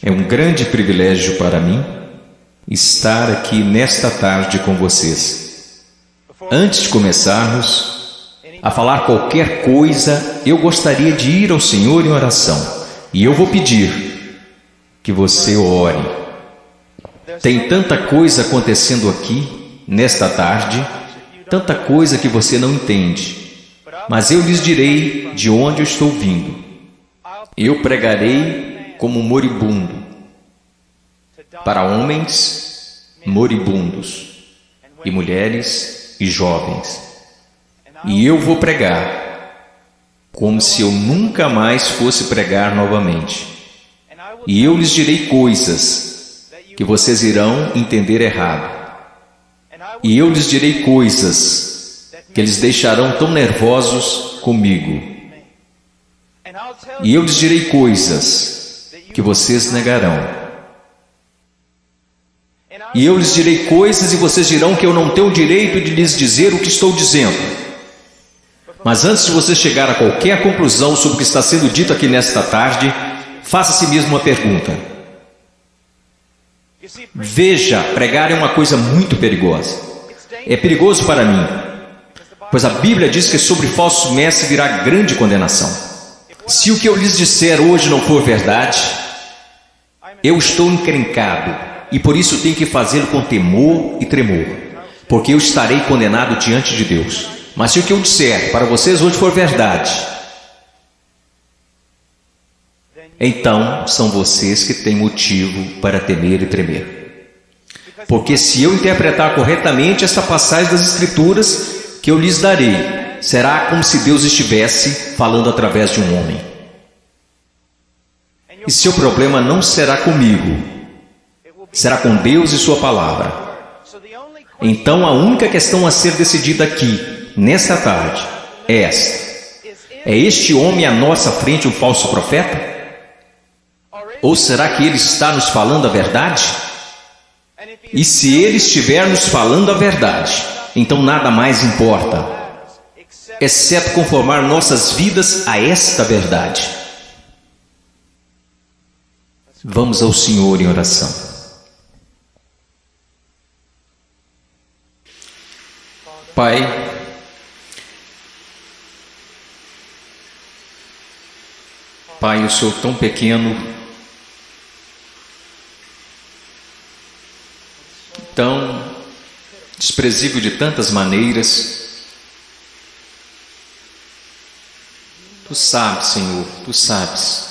É um grande privilégio para mim estar aqui nesta tarde com vocês. Antes de começarmos a falar qualquer coisa, eu gostaria de ir ao Senhor em oração. E eu vou pedir que você ore. Tem tanta coisa acontecendo aqui, nesta tarde, tanta coisa que você não entende. Mas eu lhes direi de onde eu estou vindo. Eu pregarei como moribundo, para homens moribundos, e mulheres e jovens. E eu vou pregar como se eu nunca mais fosse pregar novamente. E eu lhes direi coisas que vocês irão entender errado. E eu lhes direi coisas que eles deixarão tão nervosos comigo. E eu lhes direi coisas que vocês negarão. E eu lhes direi coisas e vocês dirão que eu não tenho o direito de lhes dizer o que estou dizendo. Mas antes de você chegar a qualquer conclusão sobre o que está sendo dito aqui nesta tarde, faça a si mesmo uma pergunta. Veja, pregar é uma coisa muito perigosa. É perigoso para mim, pois a Bíblia diz que sobre falsos mestres virá grande condenação. Se o que eu lhes disser hoje não for verdade, eu estou encrencado e por isso tenho que fazê-lo com temor e tremor, porque eu estarei condenado diante de Deus. Mas se o que eu disser para vocês hoje for verdade, então são vocês que têm motivo para temer e tremer. Porque se eu interpretar corretamente esta passagem das Escrituras que eu lhes darei, será como se Deus estivesse falando através de um homem. E seu problema não será comigo, será com Deus e sua palavra. Então a única questão a ser decidida aqui, nesta tarde, é esta: é este homem à nossa frente um falso profeta? Ou será que ele está nos falando a verdade? E se ele estiver nos falando a verdade, então nada mais importa, exceto conformar nossas vidas a esta verdade. Vamos ao Senhor em oração. Pai, Pai, eu sou tão pequeno, tão desprezível de tantas maneiras. Tu sabes, Senhor, Tu sabes.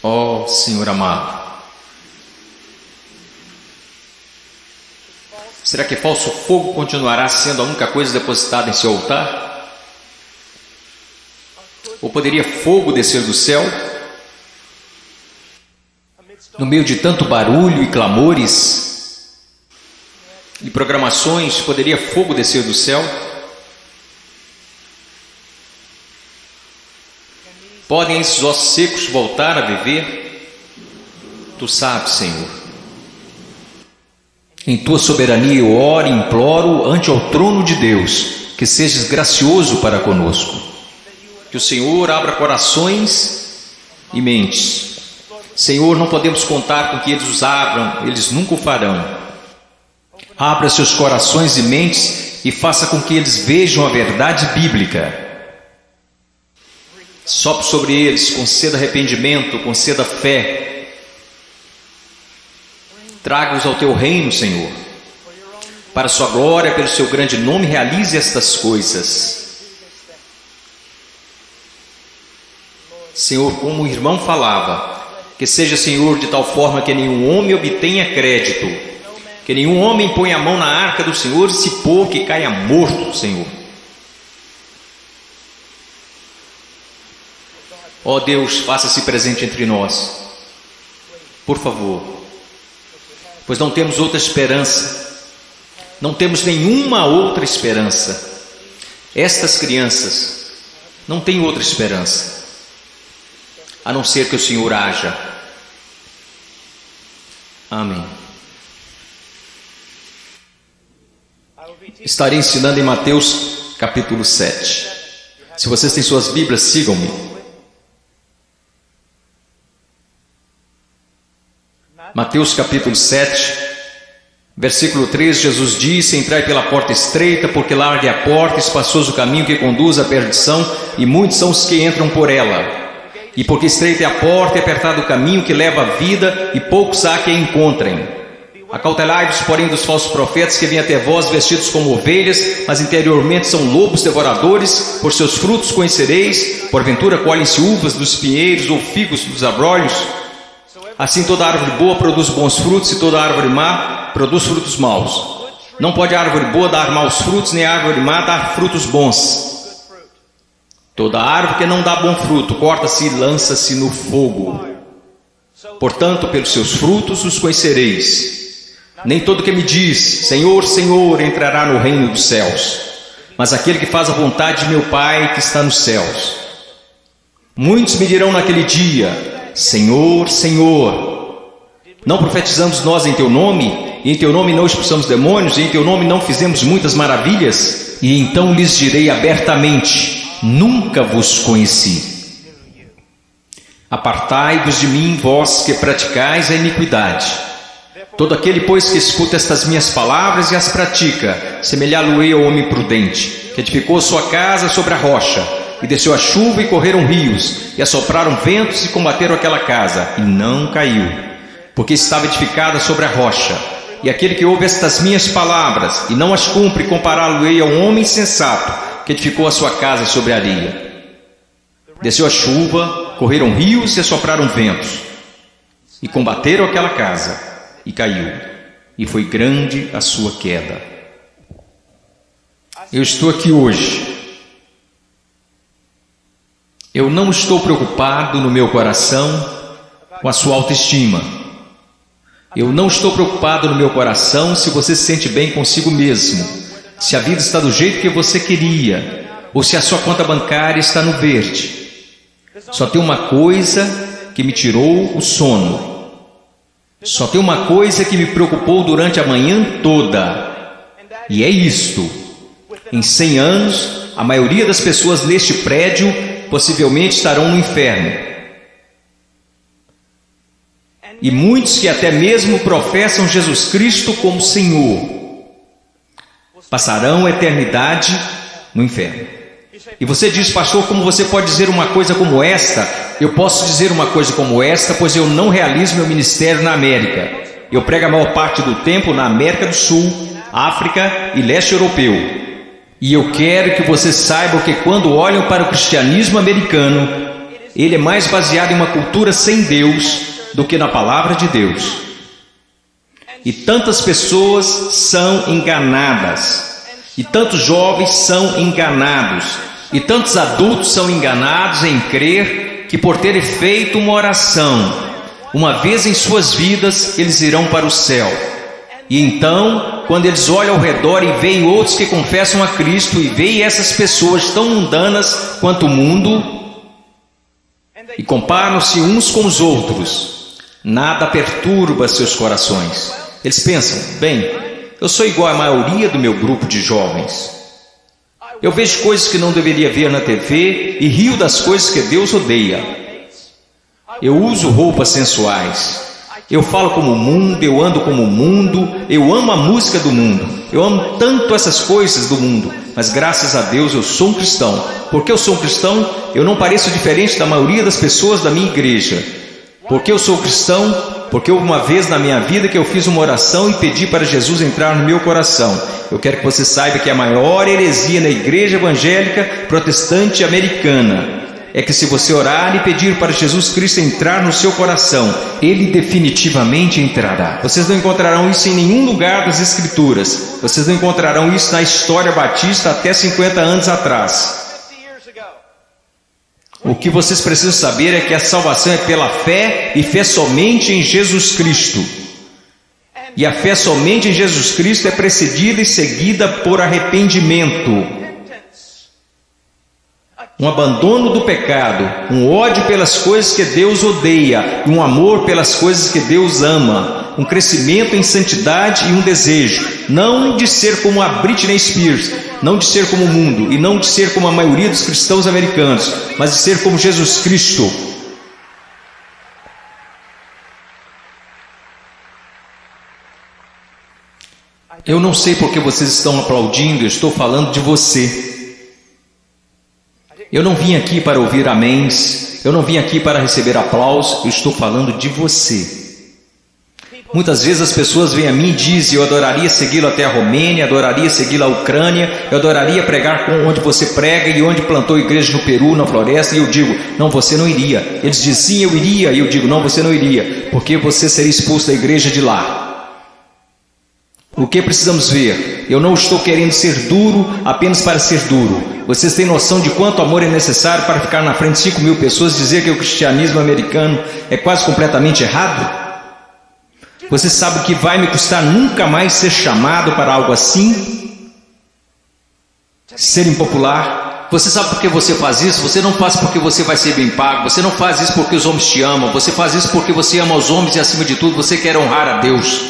Ó Senhor amado, será que falso fogo continuará sendo a única coisa depositada em seu altar? Ou poderia fogo descer do céu? No meio de tanto barulho e clamores e programações, poderia fogo descer do céu? Podem esses ossos secos voltar a viver? Tu sabes, Senhor. Em Tua soberania eu oro e imploro ante ao trono de Deus, que sejas gracioso para conosco. Que o Senhor abra corações e mentes. Senhor, não podemos contar com que eles os abram, eles nunca o farão. Abra seus corações e mentes e faça com que eles vejam a verdade bíblica. Sopre sobre eles, conceda arrependimento, conceda fé. Traga-os ao Teu reino, Senhor. Para a Sua glória, pelo Seu grande nome, realize estas coisas. Senhor, como o irmão falava, que seja, Senhor, de tal forma que nenhum homem obtenha crédito, que nenhum homem ponha a mão na arca do Senhor e se pôr que caia morto, Senhor. Ó Deus, faça-se presente entre nós, por favor, pois não temos outra esperança, não temos nenhuma outra esperança. Estas crianças não têm outra esperança, a não ser que o Senhor haja. Amém. Estarei ensinando em Mateus capítulo 7. Se vocês têm suas Bíblias, sigam-me. Mateus capítulo 7, versículo 3, Jesus disse: entrai pela porta estreita, porque larga é a porta, espaçoso o caminho que conduz à perdição, e muitos são os que entram por ela. E porque estreita é a porta e apertado o caminho que leva à vida, e poucos há que a encontrem. Acautelai-vos, porém, dos falsos profetas que vêm até vós vestidos como ovelhas, mas interiormente são lobos devoradores. Por seus frutos conhecereis. Porventura colhem-se uvas dos pinheiros ou figos dos abrolhos? Assim toda árvore boa produz bons frutos, e toda árvore má produz frutos maus. Não pode a árvore boa dar maus frutos, nem a árvore má dar frutos bons. Toda árvore que não dá bom fruto corta-se e lança-se no fogo. Portanto, pelos seus frutos os conhecereis. Nem todo que me diz, Senhor, Senhor, entrará no reino dos céus, mas aquele que faz a vontade de meu Pai que está nos céus. Muitos me dirão naquele dia: Senhor, Senhor, não profetizamos nós em teu nome? E em teu nome não expulsamos demônios? E em teu nome não fizemos muitas maravilhas? E então lhes direi abertamente: nunca vos conheci. Apartai-vos de mim, vós que praticais a iniquidade. Todo aquele, pois, que escuta estas minhas palavras e as pratica, semelhá-lo-ei ao homem prudente, que edificou sua casa sobre a rocha, e desceu a chuva e correram rios, e assopraram ventos e combateram aquela casa, e não caiu, porque estava edificada sobre a rocha. E aquele que ouve estas minhas palavras e não as cumpre, compará-lo-ei a um homem insensato, que edificou a sua casa sobre a areia. Desceu a chuva, correram rios e assopraram ventos, e combateram aquela casa, e caiu, e foi grande a sua queda. Eu estou aqui hoje. Eu não estou preocupado no meu coração com a sua autoestima. Eu não estou preocupado no meu coração se você se sente bem consigo mesmo, se a vida está do jeito que você queria, ou se a sua conta bancária está no verde. Só tem uma coisa que me tirou o sono. Só tem uma coisa que me preocupou durante a manhã toda, e é isto: em 100 anos, a maioria das pessoas neste prédio possivelmente estarão no inferno. E muitos que até mesmo professam Jesus Cristo como Senhor, passarão a eternidade no inferno. E você diz: pastor, como você pode dizer uma coisa como esta? Eu posso dizer uma coisa como esta, pois eu não realizo meu ministério na América. Eu prego a maior parte do tempo na América do Sul, África e leste europeu. E eu quero que você saiba que quando olham para o cristianismo americano, ele é mais baseado em uma cultura sem Deus do que na palavra de Deus. E tantas pessoas são enganadas, e tantos jovens são enganados, e tantos adultos são enganados em crer que por terem feito uma oração uma vez em suas vidas, eles irão para o céu. E então, quando eles olham ao redor e veem outros que confessam a Cristo, e veem essas pessoas tão mundanas quanto o mundo, e comparam-se uns com os outros, nada perturba seus corações. Eles pensam: bem, eu sou igual à maioria do meu grupo de jovens. Eu vejo coisas que não deveria ver na TV e rio das coisas que Deus odeia. Eu uso roupas sensuais. Eu falo como o mundo, eu ando como o mundo, eu amo a música do mundo. Eu amo tanto essas coisas do mundo, mas graças a Deus eu sou um cristão. Porque eu sou um cristão, eu não pareço diferente da maioria das pessoas da minha igreja. Porque eu sou cristão, porque houve uma vez na minha vida que eu fiz uma oração e pedi para Jesus entrar no meu coração. Eu quero que você saiba que a maior heresia na igreja evangélica protestante americana é que se você orar e pedir para Jesus Cristo entrar no seu coração, Ele definitivamente entrará. Vocês não encontrarão isso em nenhum lugar das Escrituras. Vocês não encontrarão isso na história batista até 50 anos atrás. O que vocês precisam saber é que a salvação é pela fé, e fé somente em Jesus Cristo. E a fé somente em Jesus Cristo é precedida e seguida por arrependimento, um abandono do pecado, um ódio pelas coisas que Deus odeia, e um amor pelas coisas que Deus ama, um crescimento em santidade e um desejo, não de ser como a Britney Spears, não de ser como o mundo, e não de ser como a maioria dos cristãos americanos, mas de ser como Jesus Cristo. Eu não sei porque vocês estão aplaudindo, eu estou falando de você. Eu não vim aqui para ouvir améns, eu não vim aqui para receber aplausos, eu estou falando de você. Muitas vezes as pessoas vêm a mim e dizem: eu adoraria segui-lo até a Romênia, adoraria segui-lo à Ucrânia, eu adoraria pregar onde você prega e onde plantou igreja no Peru, na floresta. E eu digo: não, você não iria. Eles dizem: sim, eu iria. E eu digo: não, você não iria, porque você seria expulso da igreja de lá. O que precisamos ver? Eu não estou querendo ser duro apenas para ser duro. Vocês têm noção de quanto amor é necessário para ficar na frente de 5.000 pessoas e dizer que o cristianismo americano é quase completamente errado? Você sabe o que vai me custar nunca mais ser chamado para algo assim? Ser impopular? Você sabe por que você faz isso? Você não faz porque você vai ser bem pago. Você não faz isso porque os homens te amam. Você faz isso porque você ama os homens e, acima de tudo, você quer honrar a Deus.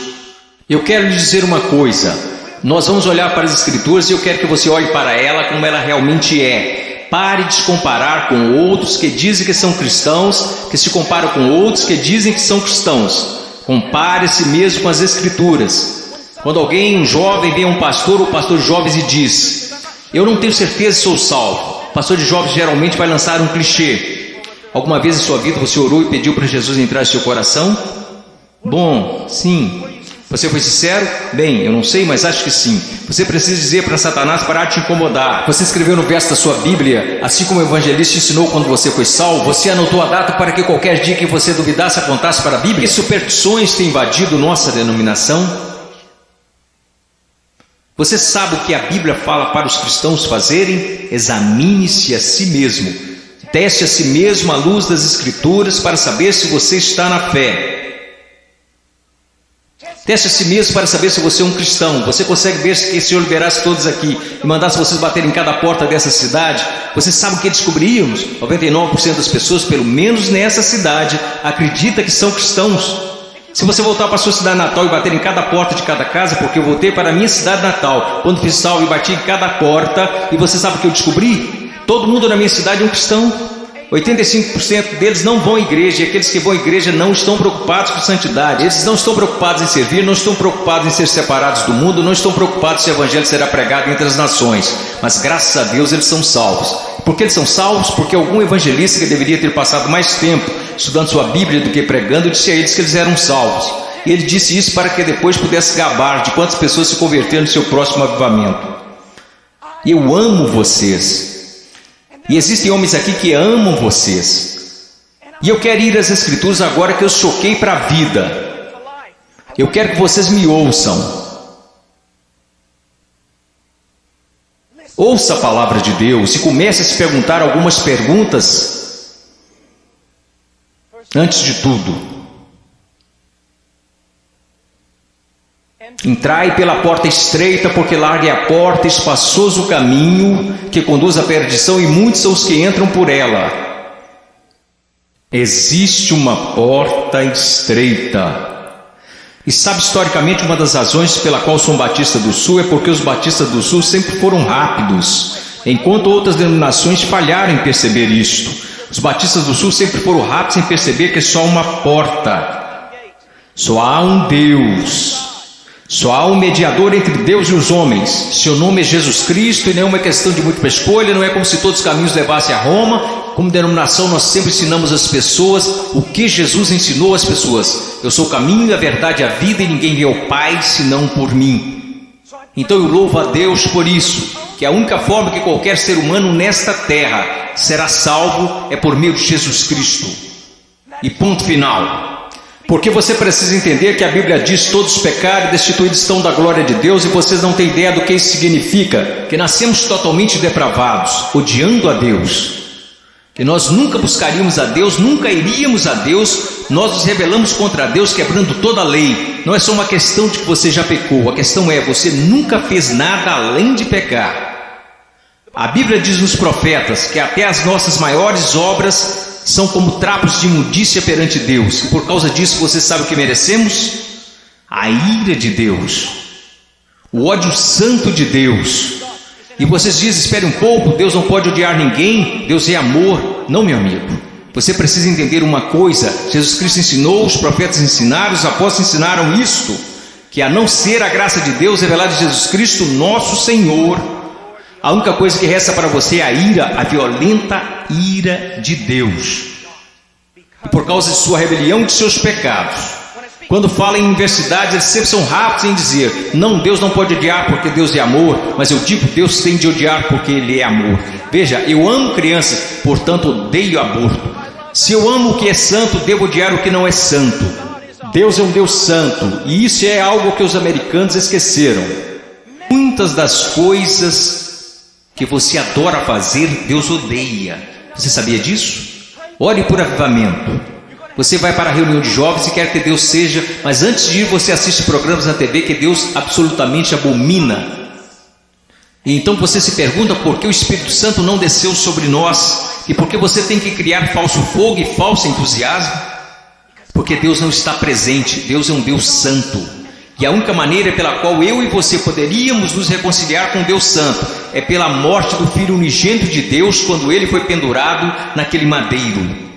Eu quero lhe dizer uma coisa. Nós vamos olhar para as Escrituras e eu quero que você olhe para ela como ela realmente é. Pare de se comparar com outros que dizem que são cristãos, que se comparam com outros que dizem que são cristãos. Compare-se mesmo com as Escrituras. Quando alguém, um jovem, vem a um pastor ou pastor de jovens e diz: eu não tenho certeza se sou salvo. O pastor de jovens geralmente vai lançar um clichê. Alguma vez em sua vida você orou e pediu para Jesus entrar em seu coração? Bom, sim. Você foi sincero? Bem, eu não sei, mas acho que sim. Você precisa dizer para Satanás parar de te incomodar. Você escreveu no verso da sua Bíblia, assim como o evangelista ensinou quando você foi salvo. Você anotou a data para que qualquer dia que você duvidasse, apontasse para a Bíblia. Que superstições têm invadido nossa denominação? Você sabe o que a Bíblia fala para os cristãos fazerem? Examine-se a si mesmo. Teste a si mesmo à luz das Escrituras para saber se você está na fé. Teste a si mesmo para saber se você é um cristão. Você consegue ver que se o Senhor liberasse todos aqui e mandasse vocês baterem em cada porta dessa cidade? Você sabe o que descobriríamos? 99% das pessoas, pelo menos nessa cidade, acredita que são cristãos. Se você voltar para a sua cidade natal e bater em cada porta de cada casa, porque eu voltei para a minha cidade natal, quando fiz salvo e bati em cada porta, e você sabe o que eu descobri? Todo mundo na minha cidade é um cristão. 85% deles não vão à igreja, e aqueles que vão à igreja não estão preocupados com santidade. Eles não estão preocupados em servir, não estão preocupados em ser separados do mundo, não estão preocupados se o evangelho será pregado entre as nações. Mas graças a Deus eles são salvos. Por que eles são salvos? Porque algum evangelista que deveria ter passado mais tempo estudando sua Bíblia do que pregando, disse a eles que eles eram salvos. E ele disse isso para que depois pudesse gabar de quantas pessoas se converteram no seu próximo avivamento. Eu amo vocês. E existem homens aqui que amam vocês. E eu quero ir às Escrituras agora que eu choquei para a vida. Eu quero que vocês me ouçam. Ouça a palavra de Deus e comece a se perguntar algumas perguntas. Antes de tudo, entrai pela porta estreita, porque larga é a porta, espaçoso o caminho que conduz à perdição, e muitos são os que entram por ela. Existe uma porta estreita. E sabe, historicamente, uma das razões pela qual sou um Batista do Sul é porque os Batistas do Sul sempre foram rápidos, enquanto outras denominações falharam em perceber isto. Os Batistas do Sul sempre foram rápidos em perceber que é só uma porta. Só há um Deus. Só há um mediador entre Deus e os homens. Seu nome é Jesus Cristo, e não é uma questão de múltipla escolha. Não é como se todos os caminhos levassem a Roma. Como denominação, nós sempre ensinamos às pessoas o que Jesus ensinou às pessoas. Eu sou o caminho, a verdade e a vida, e ninguém vê ao Pai senão por mim. Então eu louvo a Deus por isso, que a única forma que qualquer ser humano nesta terra será salvo é por meio de Jesus Cristo. E ponto final. Porque você precisa entender que a Bíblia diz: todos pecaram e destituídos estão da glória de Deus, e vocês não têm ideia do que isso significa, que nascemos totalmente depravados, odiando a Deus, que nós nunca buscaríamos a Deus, nunca iríamos a Deus, nós nos rebelamos contra Deus, quebrando toda a lei. Não é só uma questão de que você já pecou, a questão é: você nunca fez nada além de pecar. A Bíblia diz nos profetas que até as nossas maiores obras são como trapos de imundícia perante Deus, e por causa disso você sabe o que merecemos? A ira de Deus, o ódio santo de Deus. E vocês dizem: espere um pouco, Deus não pode odiar ninguém, Deus é amor. Não, meu amigo, você precisa entender uma coisa: Jesus Cristo ensinou, os profetas ensinaram, os apóstolos ensinaram isto. que a não ser a graça de Deus revelada em Jesus Cristo, nosso Senhor, a única coisa que resta para você é a ira, a violenta ira de Deus. E por causa de sua rebelião e de seus pecados. Quando fala em universidade, eles sempre são rápidos em dizer: não, Deus não pode odiar porque Deus é amor. Mas eu digo, Deus tem de odiar porque Ele é amor. Veja, eu amo crianças, portanto odeio aborto. Se eu amo o que é santo, devo odiar o que não é santo. Deus é um Deus santo, e isso é algo que os americanos esqueceram. Muitas das coisas que você adora fazer, Deus odeia. Você sabia disso? Ore por avivamento. Você vai para a reunião de jovens e quer que Deus seja, mas antes de ir você assiste programas na TV que Deus absolutamente abomina. E então você se pergunta por que o Espírito Santo não desceu sobre nós, e por que você tem que criar falso fogo e falso entusiasmo? Porque Deus não está presente. Deus é um Deus santo, e a única maneira pela qual eu e você poderíamos nos reconciliar com Deus santo é pela morte do Filho unigênito de Deus, quando ele foi pendurado naquele madeiro.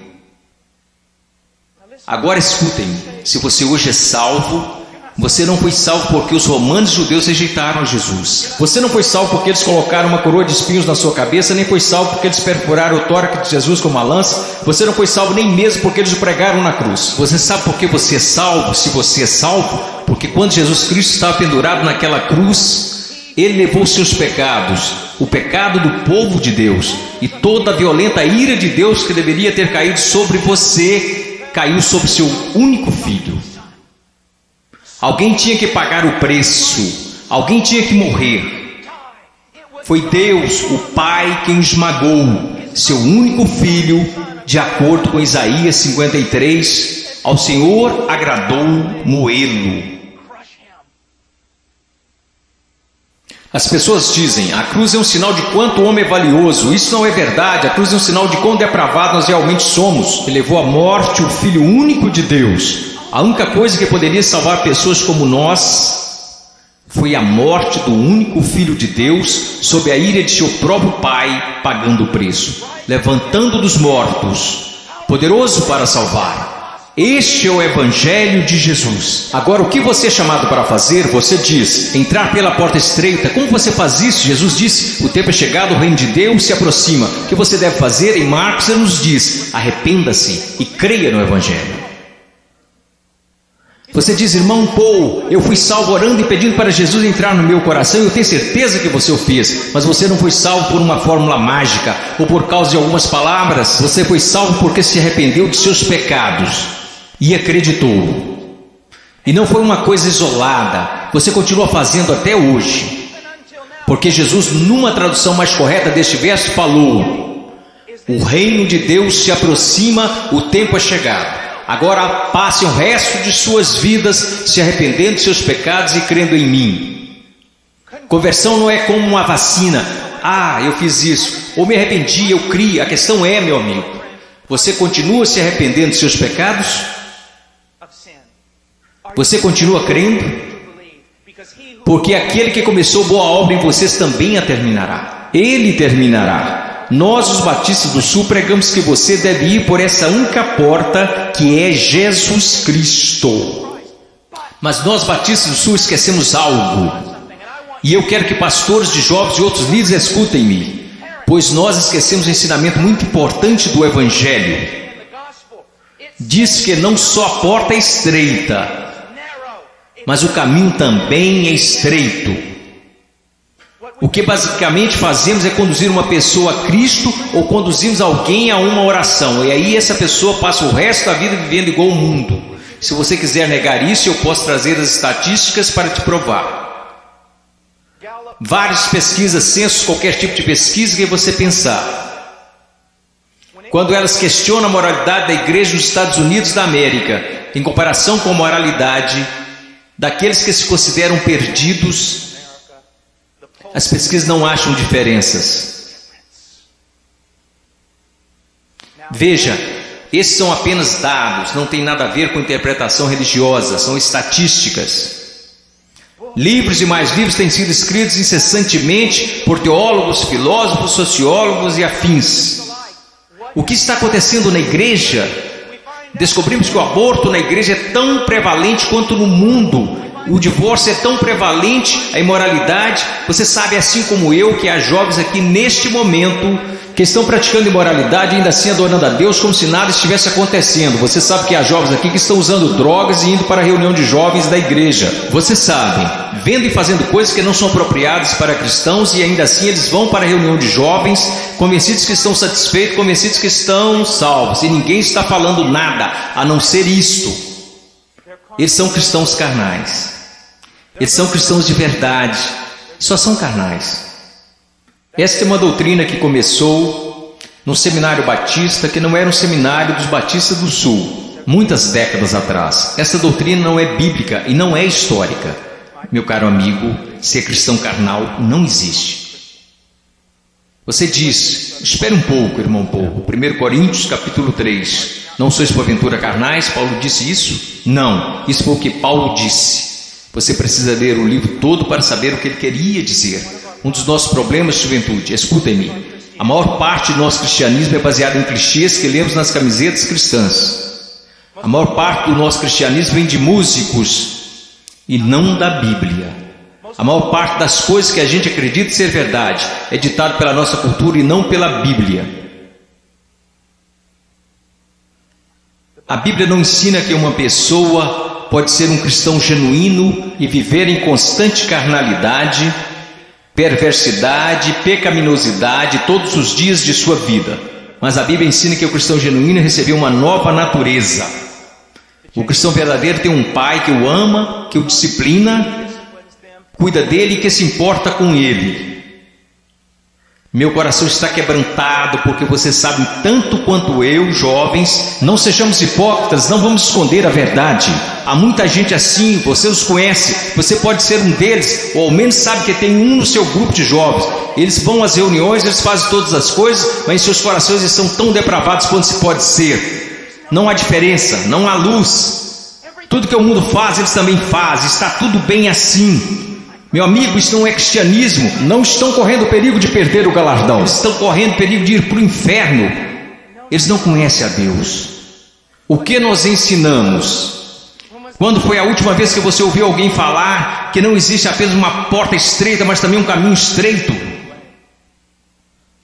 Agora escutem, se você hoje é salvo, você não foi salvo porque os romanos judeus rejeitaram Jesus. Você não foi salvo porque eles colocaram uma coroa de espinhos na sua cabeça, nem foi salvo porque eles perfuraram o tórax de Jesus com uma lança. Você não foi salvo nem mesmo porque eles o pregaram na cruz. Você sabe por que você é salvo? Se você é salvo, porque quando Jesus Cristo estava pendurado naquela cruz, Ele levou os seus pecados, o pecado do povo de Deus, e toda a violenta ira de Deus que deveria ter caído sobre você, caiu sobre seu único filho. Alguém tinha que pagar o preço, alguém tinha que morrer. Foi Deus, o Pai, quem esmagou seu único filho, de acordo com Isaías 53, ao Senhor agradou moê-lo. As pessoas dizem: a cruz é um sinal de quanto o homem é valioso. Isso não é verdade. A cruz é um sinal de quão depravado nós realmente somos. Ele levou à morte o Filho único de Deus. A única coisa que poderia salvar pessoas como nós foi a morte do único Filho de Deus, sob a ira de seu próprio Pai, pagando o preço, levantando dos mortos, poderoso para salvar. Este é o Evangelho de Jesus. Agora, o que você é chamado para fazer? Você diz: entrar pela porta estreita. Como você faz isso? Jesus disse: o tempo é chegado, o reino de Deus se aproxima. O que você deve fazer? Em Marcos ele nos diz: arrependa-se e creia no Evangelho. Você diz: irmão Paul, eu fui salvo orando e pedindo para Jesus entrar no meu coração. Eu tenho certeza que você o fez, mas você não foi salvo por uma fórmula mágica ou por causa de algumas palavras. Você foi salvo porque se arrependeu de seus pecados e acreditou. E não foi uma coisa isolada, você continua fazendo até hoje, porque Jesus, numa tradução mais correta deste verso, falou: o reino de Deus se aproxima, o tempo é chegado. Agora passem o resto de suas vidas se arrependendo de seus pecados e crendo em mim. Conversão não é como uma vacina. Ah, eu fiz isso, ou me arrependi, eu criei. A questão é, meu amigo, você continua se arrependendo de seus pecados? Você continua crendo? Porque aquele que começou boa obra em vocês também a terminará. Ele terminará. Nós, os batistas do Sul, pregamos que você deve ir por essa única porta, que é Jesus Cristo. Mas nós, batistas do Sul, esquecemos algo. E eu quero que pastores de jovens e outros líderes escutem-me, pois nós esquecemos um ensinamento muito importante do Evangelho. Diz que não só a porta é estreita, mas o caminho também é estreito. O que basicamente fazemos é conduzir uma pessoa a Cristo ou conduzimos alguém a uma oração. E aí essa pessoa passa o resto da vida vivendo igual ao mundo. Se você quiser negar isso, eu posso trazer as estatísticas para te provar. Várias pesquisas, censos, qualquer tipo de pesquisa que você pensar. Quando elas questionam a moralidade da igreja nos Estados Unidos da América, em comparação com a moralidade daqueles que se consideram perdidos, as pesquisas não acham diferenças. Veja, esses são apenas dados, não tem nada a ver com interpretação religiosa, são estatísticas. Livros e mais livros têm sido escritos incessantemente por teólogos, filósofos, sociólogos e afins. O que está acontecendo na igreja? Descobrimos que o aborto na igreja é tão prevalente quanto no mundo. o divórcio é tão prevalente, a imoralidade. Você sabe, assim como eu, que há jovens aqui neste momento que estão praticando imoralidade e ainda assim adorando a Deus como se nada estivesse acontecendo. Você sabe que há jovens aqui que estão usando drogas e indo para a reunião de jovens da igreja. Você sabe, vendo e fazendo coisas que não são apropriadas para cristãos, e ainda assim eles vão para a reunião de jovens, convencidos que estão satisfeitos, convencidos que estão salvos, e ninguém está falando nada a não ser isto. Eles são cristãos carnais, eles são cristãos de verdade, só são carnais. Esta é uma doutrina que começou no seminário batista, que não era um seminário dos batistas do sul, muitas décadas atrás. Essa doutrina não é bíblica e não é histórica. Meu caro amigo, ser cristão carnal não existe. Você diz, espere um pouco, irmão Paulo, 1 Coríntios capítulo 3, não sois porventura carnais? Paulo disse isso? Não, isso foi o que Paulo disse. Você precisa ler o livro todo para saber o que ele queria dizer. Um dos nossos problemas, juventude, escutem-me, a maior parte do nosso cristianismo é baseado em clichês que lemos nas camisetas cristãs. A maior parte do nosso cristianismo vem de músicos e não da Bíblia. A maior parte das coisas que a gente acredita ser verdade é ditado pela nossa cultura e não pela Bíblia. A Bíblia não ensina que uma pessoa pode ser um cristão genuíno e viver em constante carnalidade, perversidade, pecaminosidade todos os dias de sua vida. Mas a Bíblia ensina que o cristão genuíno recebeu uma nova natureza. O cristão verdadeiro tem um pai que o ama, que o disciplina, cuida dele e que se importa com ele. Meu coração está quebrantado porque você sabe tanto quanto eu, jovens. Não sejamos hipócritas, não vamos esconder a verdade. Há muita gente assim, você os conhece, você pode ser um deles, ou ao menos sabe que tem um no seu grupo de jovens. Eles vão às reuniões, eles fazem todas as coisas, mas em seus corações eles são tão depravados quanto se pode ser. Não há diferença, não há luz. Tudo que o mundo faz, eles também fazem, está tudo bem assim. Meu amigo, isso não é cristianismo. Não estão correndo o perigo de perder o galardão, eles estão correndo o perigo de ir para o inferno. Eles não conhecem a Deus. O que nós ensinamos? Quando foi a última vez que você ouviu alguém falar que não existe apenas uma porta estreita, mas também um caminho estreito?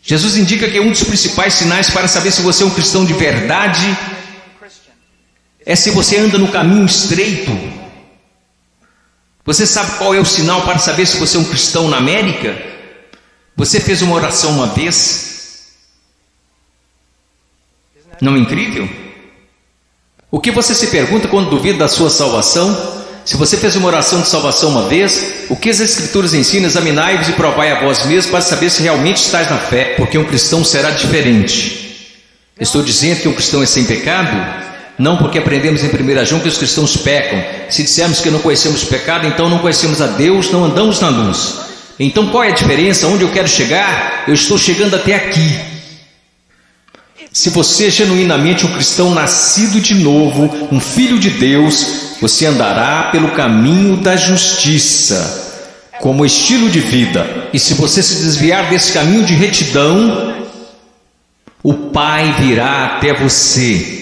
Jesus indica que um dos principais sinais para saber se você é um cristão de verdade é se você anda no caminho estreito. Você sabe qual é o sinal para saber se você é um cristão na América? Você fez uma oração uma vez? Não é incrível? O que você se pergunta quando duvida da sua salvação? Se você fez uma oração de salvação uma vez, o que as Escrituras ensinam? Examinai-vos e provai a vós mesmos para saber se realmente estáis na fé, porque um cristão será diferente. Estou dizendo que um cristão é sem pecado? Não, porque aprendemos em 1 João que os cristãos pecam. Se dissermos que não conhecemos o pecado, então não conhecemos a Deus, não andamos na luz. Então qual é a diferença? Onde eu quero chegar? Eu estou chegando até aqui. Se você é genuinamente um cristão nascido de novo, um filho de Deus, você andará pelo caminho da justiça, como estilo de vida. E se você se desviar desse caminho de retidão, o Pai virá até você.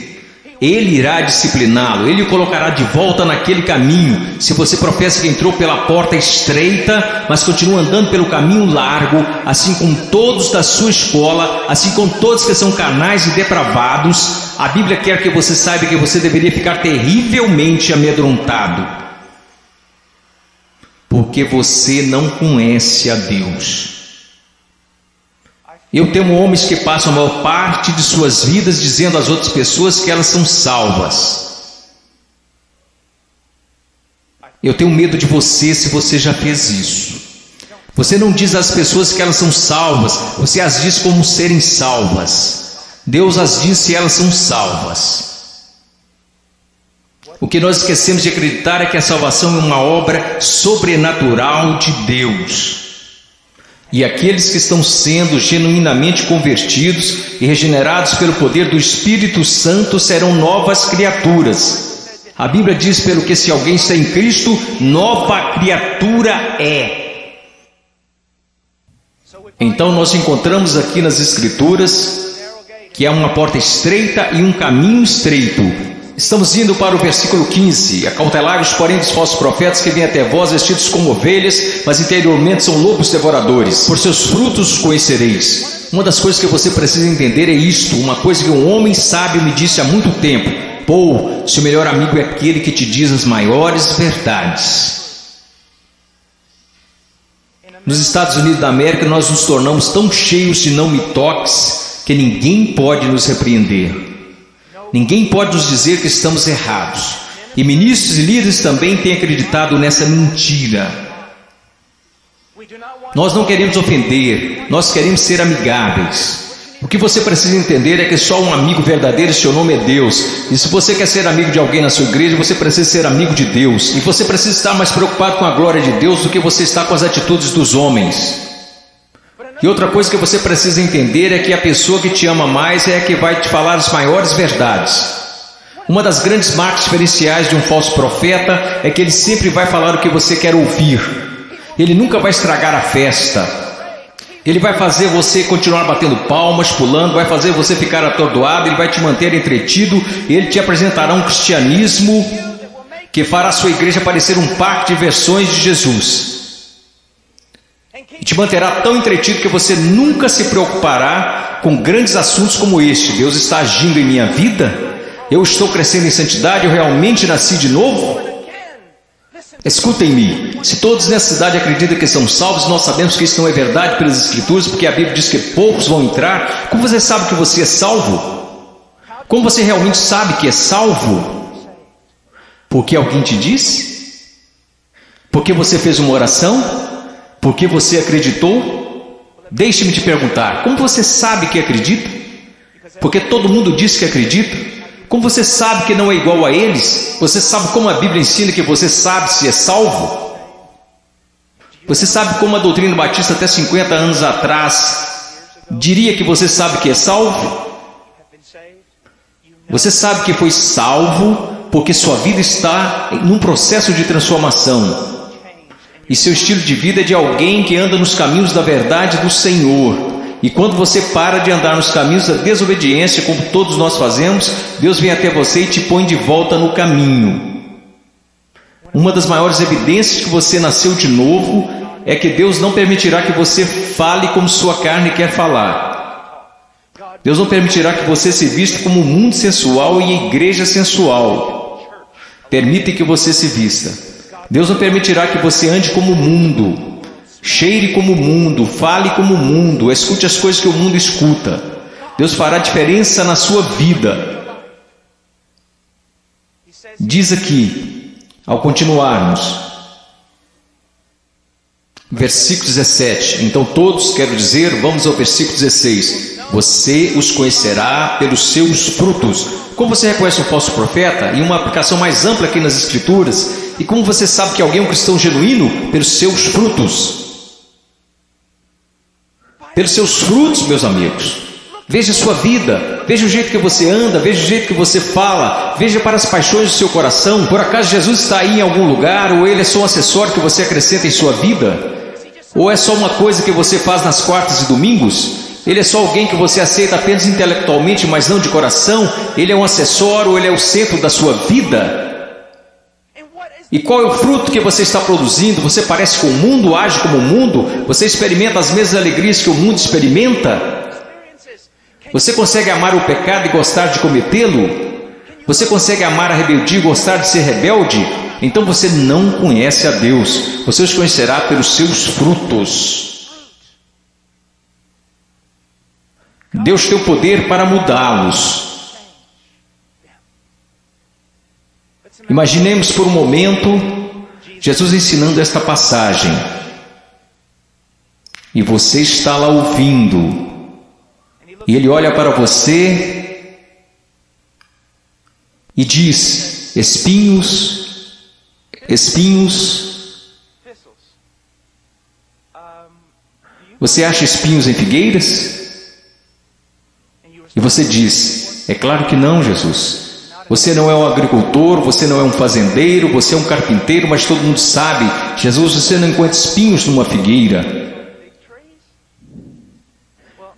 Ele irá discipliná-lo, ele o colocará de volta naquele caminho. Se você professa que entrou pela porta estreita, mas continua andando pelo caminho largo, assim como todos da sua escola, assim como todos que são carnais e depravados, a Bíblia quer que você saiba que você deveria ficar terrivelmente amedrontado, porque você não conhece a Deus. Eu temo homens que passam a maior parte de suas vidas dizendo às outras pessoas que elas são salvas. Eu tenho medo de você se você já fez isso. Você não diz às pessoas que elas são salvas, você as diz como serem salvas. Deus as diz se elas são salvas. O que nós esquecemos de acreditar é que a salvação é uma obra sobrenatural de Deus. E aqueles que estão sendo genuinamente convertidos e regenerados pelo poder do Espírito Santo serão novas criaturas. A Bíblia diz, pelo que se alguém está em Cristo, nova criatura é. Então nós encontramos aqui nas Escrituras que há uma porta estreita e um caminho estreito. Estamos indo para o versículo 15. Acautelai-vos, porém, dos falsos profetas que vêm até vós vestidos como ovelhas, mas interiormente são lobos devoradores. Por seus frutos os conhecereis. Uma das coisas que você precisa entender é isto, uma coisa que um homem sábio me disse há muito tempo: Paul, seu melhor amigo é aquele que te diz as maiores verdades. Nos Estados Unidos da América, nós nos tornamos tão cheios de não me toques que ninguém pode nos repreender. Ninguém pode nos dizer que estamos errados. E ministros e líderes também têm acreditado nessa mentira. Nós não queremos ofender, nós queremos ser amigáveis. O que você precisa entender é que só um amigo verdadeiro, seu nome é Deus. E se você quer ser amigo de alguém na sua igreja, você precisa ser amigo de Deus. E você precisa estar mais preocupado com a glória de Deus do que você está com as atitudes dos homens. E outra coisa que você precisa entender é que a pessoa que te ama mais é a que vai te falar as maiores verdades. Uma das grandes marcas diferenciais de um falso profeta é que ele sempre vai falar o que você quer ouvir. Ele nunca vai estragar a festa. Ele vai fazer você continuar batendo palmas, pulando, vai fazer você ficar atordoado, ele vai te manter entretido, ele te apresentará um cristianismo que fará a sua igreja parecer um parque de versões de Jesus. E te manterá tão entretido que você nunca se preocupará com grandes assuntos como este. Deus está agindo em minha vida? Eu estou crescendo em santidade? Eu realmente nasci de novo? Escutem-me, se todos nessa cidade acreditam que são salvos, nós sabemos que isso não é verdade pelas Escrituras, porque a Bíblia diz que poucos vão entrar. Como você sabe que você é salvo? Como você realmente sabe que é salvo? Porque alguém te disse? Porque você fez uma oração? Porque você acreditou? Deixe-me te perguntar, como você sabe que acredita? Porque todo mundo diz que acredita. Como você sabe que não é igual a eles? Você sabe como a Bíblia ensina que você sabe se é salvo? Você sabe como a doutrina batista até 50 anos atrás diria que você sabe que é salvo? Você sabe que foi salvo porque sua vida está num processo de transformação. E seu estilo de vida é de alguém que anda nos caminhos da verdade do Senhor. E quando você para de andar nos caminhos da desobediência, como todos nós fazemos, Deus vem até você e te põe de volta no caminho. Uma das maiores evidências que você nasceu de novo é que Deus não permitirá que você fale como sua carne quer falar. Deus não permitirá que você se vista como um mundo sensual e igreja sensual. Permite que você se vista. Deus não permitirá que você ande como o mundo, cheire como o mundo, fale como o mundo, escute as coisas que o mundo escuta. Deus fará diferença na sua vida. Diz aqui, ao continuarmos, versículo 17. Então todos, quero dizer, vamos ao versículo 16. Você os conhecerá pelos seus frutos. Como você reconhece um falso profeta? E uma aplicação mais ampla aqui nas Escrituras. E como você sabe que alguém é um cristão genuíno? Pelos seus frutos. Pelos seus frutos, meus amigos. Veja a sua vida, veja o jeito que você anda, veja o jeito que você fala, veja para as paixões do seu coração. Por acaso Jesus está aí em algum lugar, ou ele é só um acessório que você acrescenta em sua vida? Ou é só uma coisa que você faz nas quartas e domingos? Ele é só alguém que você aceita apenas intelectualmente, mas não de coração? Ele é um acessório, ele é o centro da sua vida? E qual é o fruto que você está produzindo? Você parece com o mundo, age como o mundo? Você experimenta as mesmas alegrias que o mundo experimenta? Você consegue amar o pecado e gostar de cometê-lo? Você consegue amar a rebeldia e gostar de ser rebelde? Então você não conhece a Deus. Você os conhecerá pelos seus frutos. Deus tem o poder para mudá-los. Imaginemos por um momento Jesus ensinando esta passagem. E você está lá ouvindo. E ele olha para você e diz: espinhos, espinhos. Você acha espinhos em figueiras? E você diz: é claro que não, Jesus. Você não é um agricultor, você não é um fazendeiro, você é um carpinteiro, mas todo mundo sabe, Jesus, você não encontra espinhos numa figueira.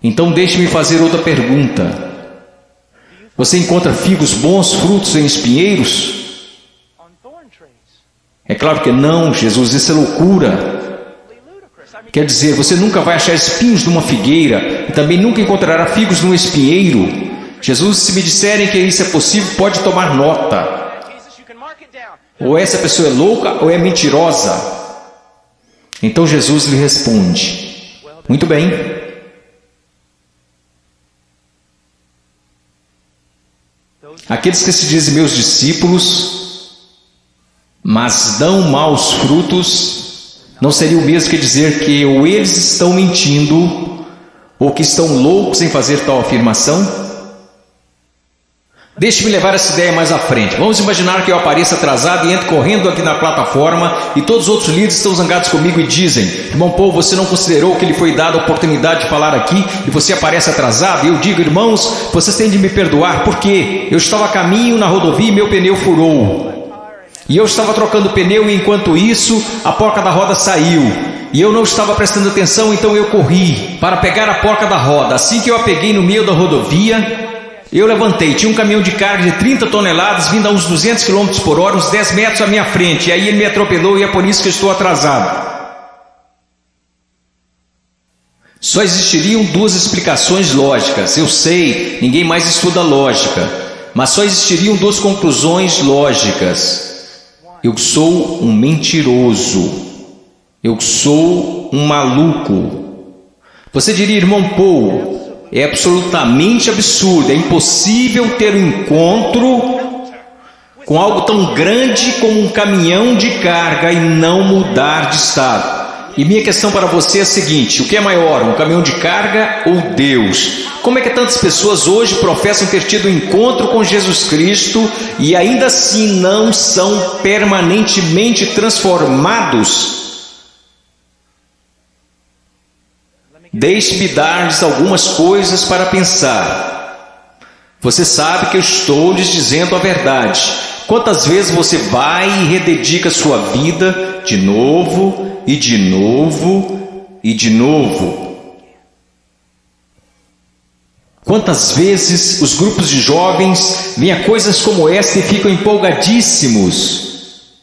Então deixe-me fazer outra pergunta. Você encontra figos bons, frutos em espinheiros? É claro que não, Jesus, isso é loucura. Quer dizer, você nunca vai achar espinhos numa figueira e também nunca encontrará figos num espinheiro. Jesus, se me disserem que isso é possível, pode tomar nota. Ou essa pessoa é louca ou é mentirosa. Então Jesus lhe responde: muito bem. Aqueles que se dizem meus discípulos, mas dão maus frutos, não seria o mesmo que dizer que ou eles estão mentindo, ou que estão loucos em fazer tal afirmação? Deixe-me levar essa ideia mais à frente. Vamos imaginar que eu apareça atrasado e entro correndo aqui na plataforma e todos os outros líderes estão zangados comigo e dizem: irmão Paul, você não considerou que lhe foi dada a oportunidade de falar aqui e você aparece atrasado? E eu digo: irmãos, vocês têm de me perdoar porque eu estava a caminho na rodovia e meu pneu furou. E eu estava trocando o pneu e enquanto isso a porca da roda saiu. E eu não estava prestando atenção, então eu corri para pegar a porca da roda. Assim que eu a peguei no meio da rodovia, eu levantei, tinha um caminhão de carga de 30 toneladas vindo a uns 200 km por hora, uns 10 metros à minha frente. E aí ele me atropelou e é por isso que eu estou atrasado. Só existiriam duas explicações lógicas. Eu sei, ninguém mais estuda lógica. Mas só existiriam duas conclusões lógicas. Eu sou um mentiroso. Eu sou um maluco. Você diria: irmão Paul, é absolutamente absurdo, é impossível ter um encontro com algo tão grande como um caminhão de carga e não mudar de estado. E minha questão para você é a seguinte: o que é maior, um caminhão de carga ou Deus? Como é que tantas pessoas hoje professam ter tido um encontro com Jesus Cristo e ainda assim não são permanentemente transformados? Deixe-me dar-lhes algumas coisas para pensar. Você sabe que eu estou lhes dizendo a verdade. Quantas vezes você vai e rededica sua vida de novo, e de novo, e de novo? Quantas vezes os grupos de jovens veem a coisas como esta e ficam empolgadíssimos,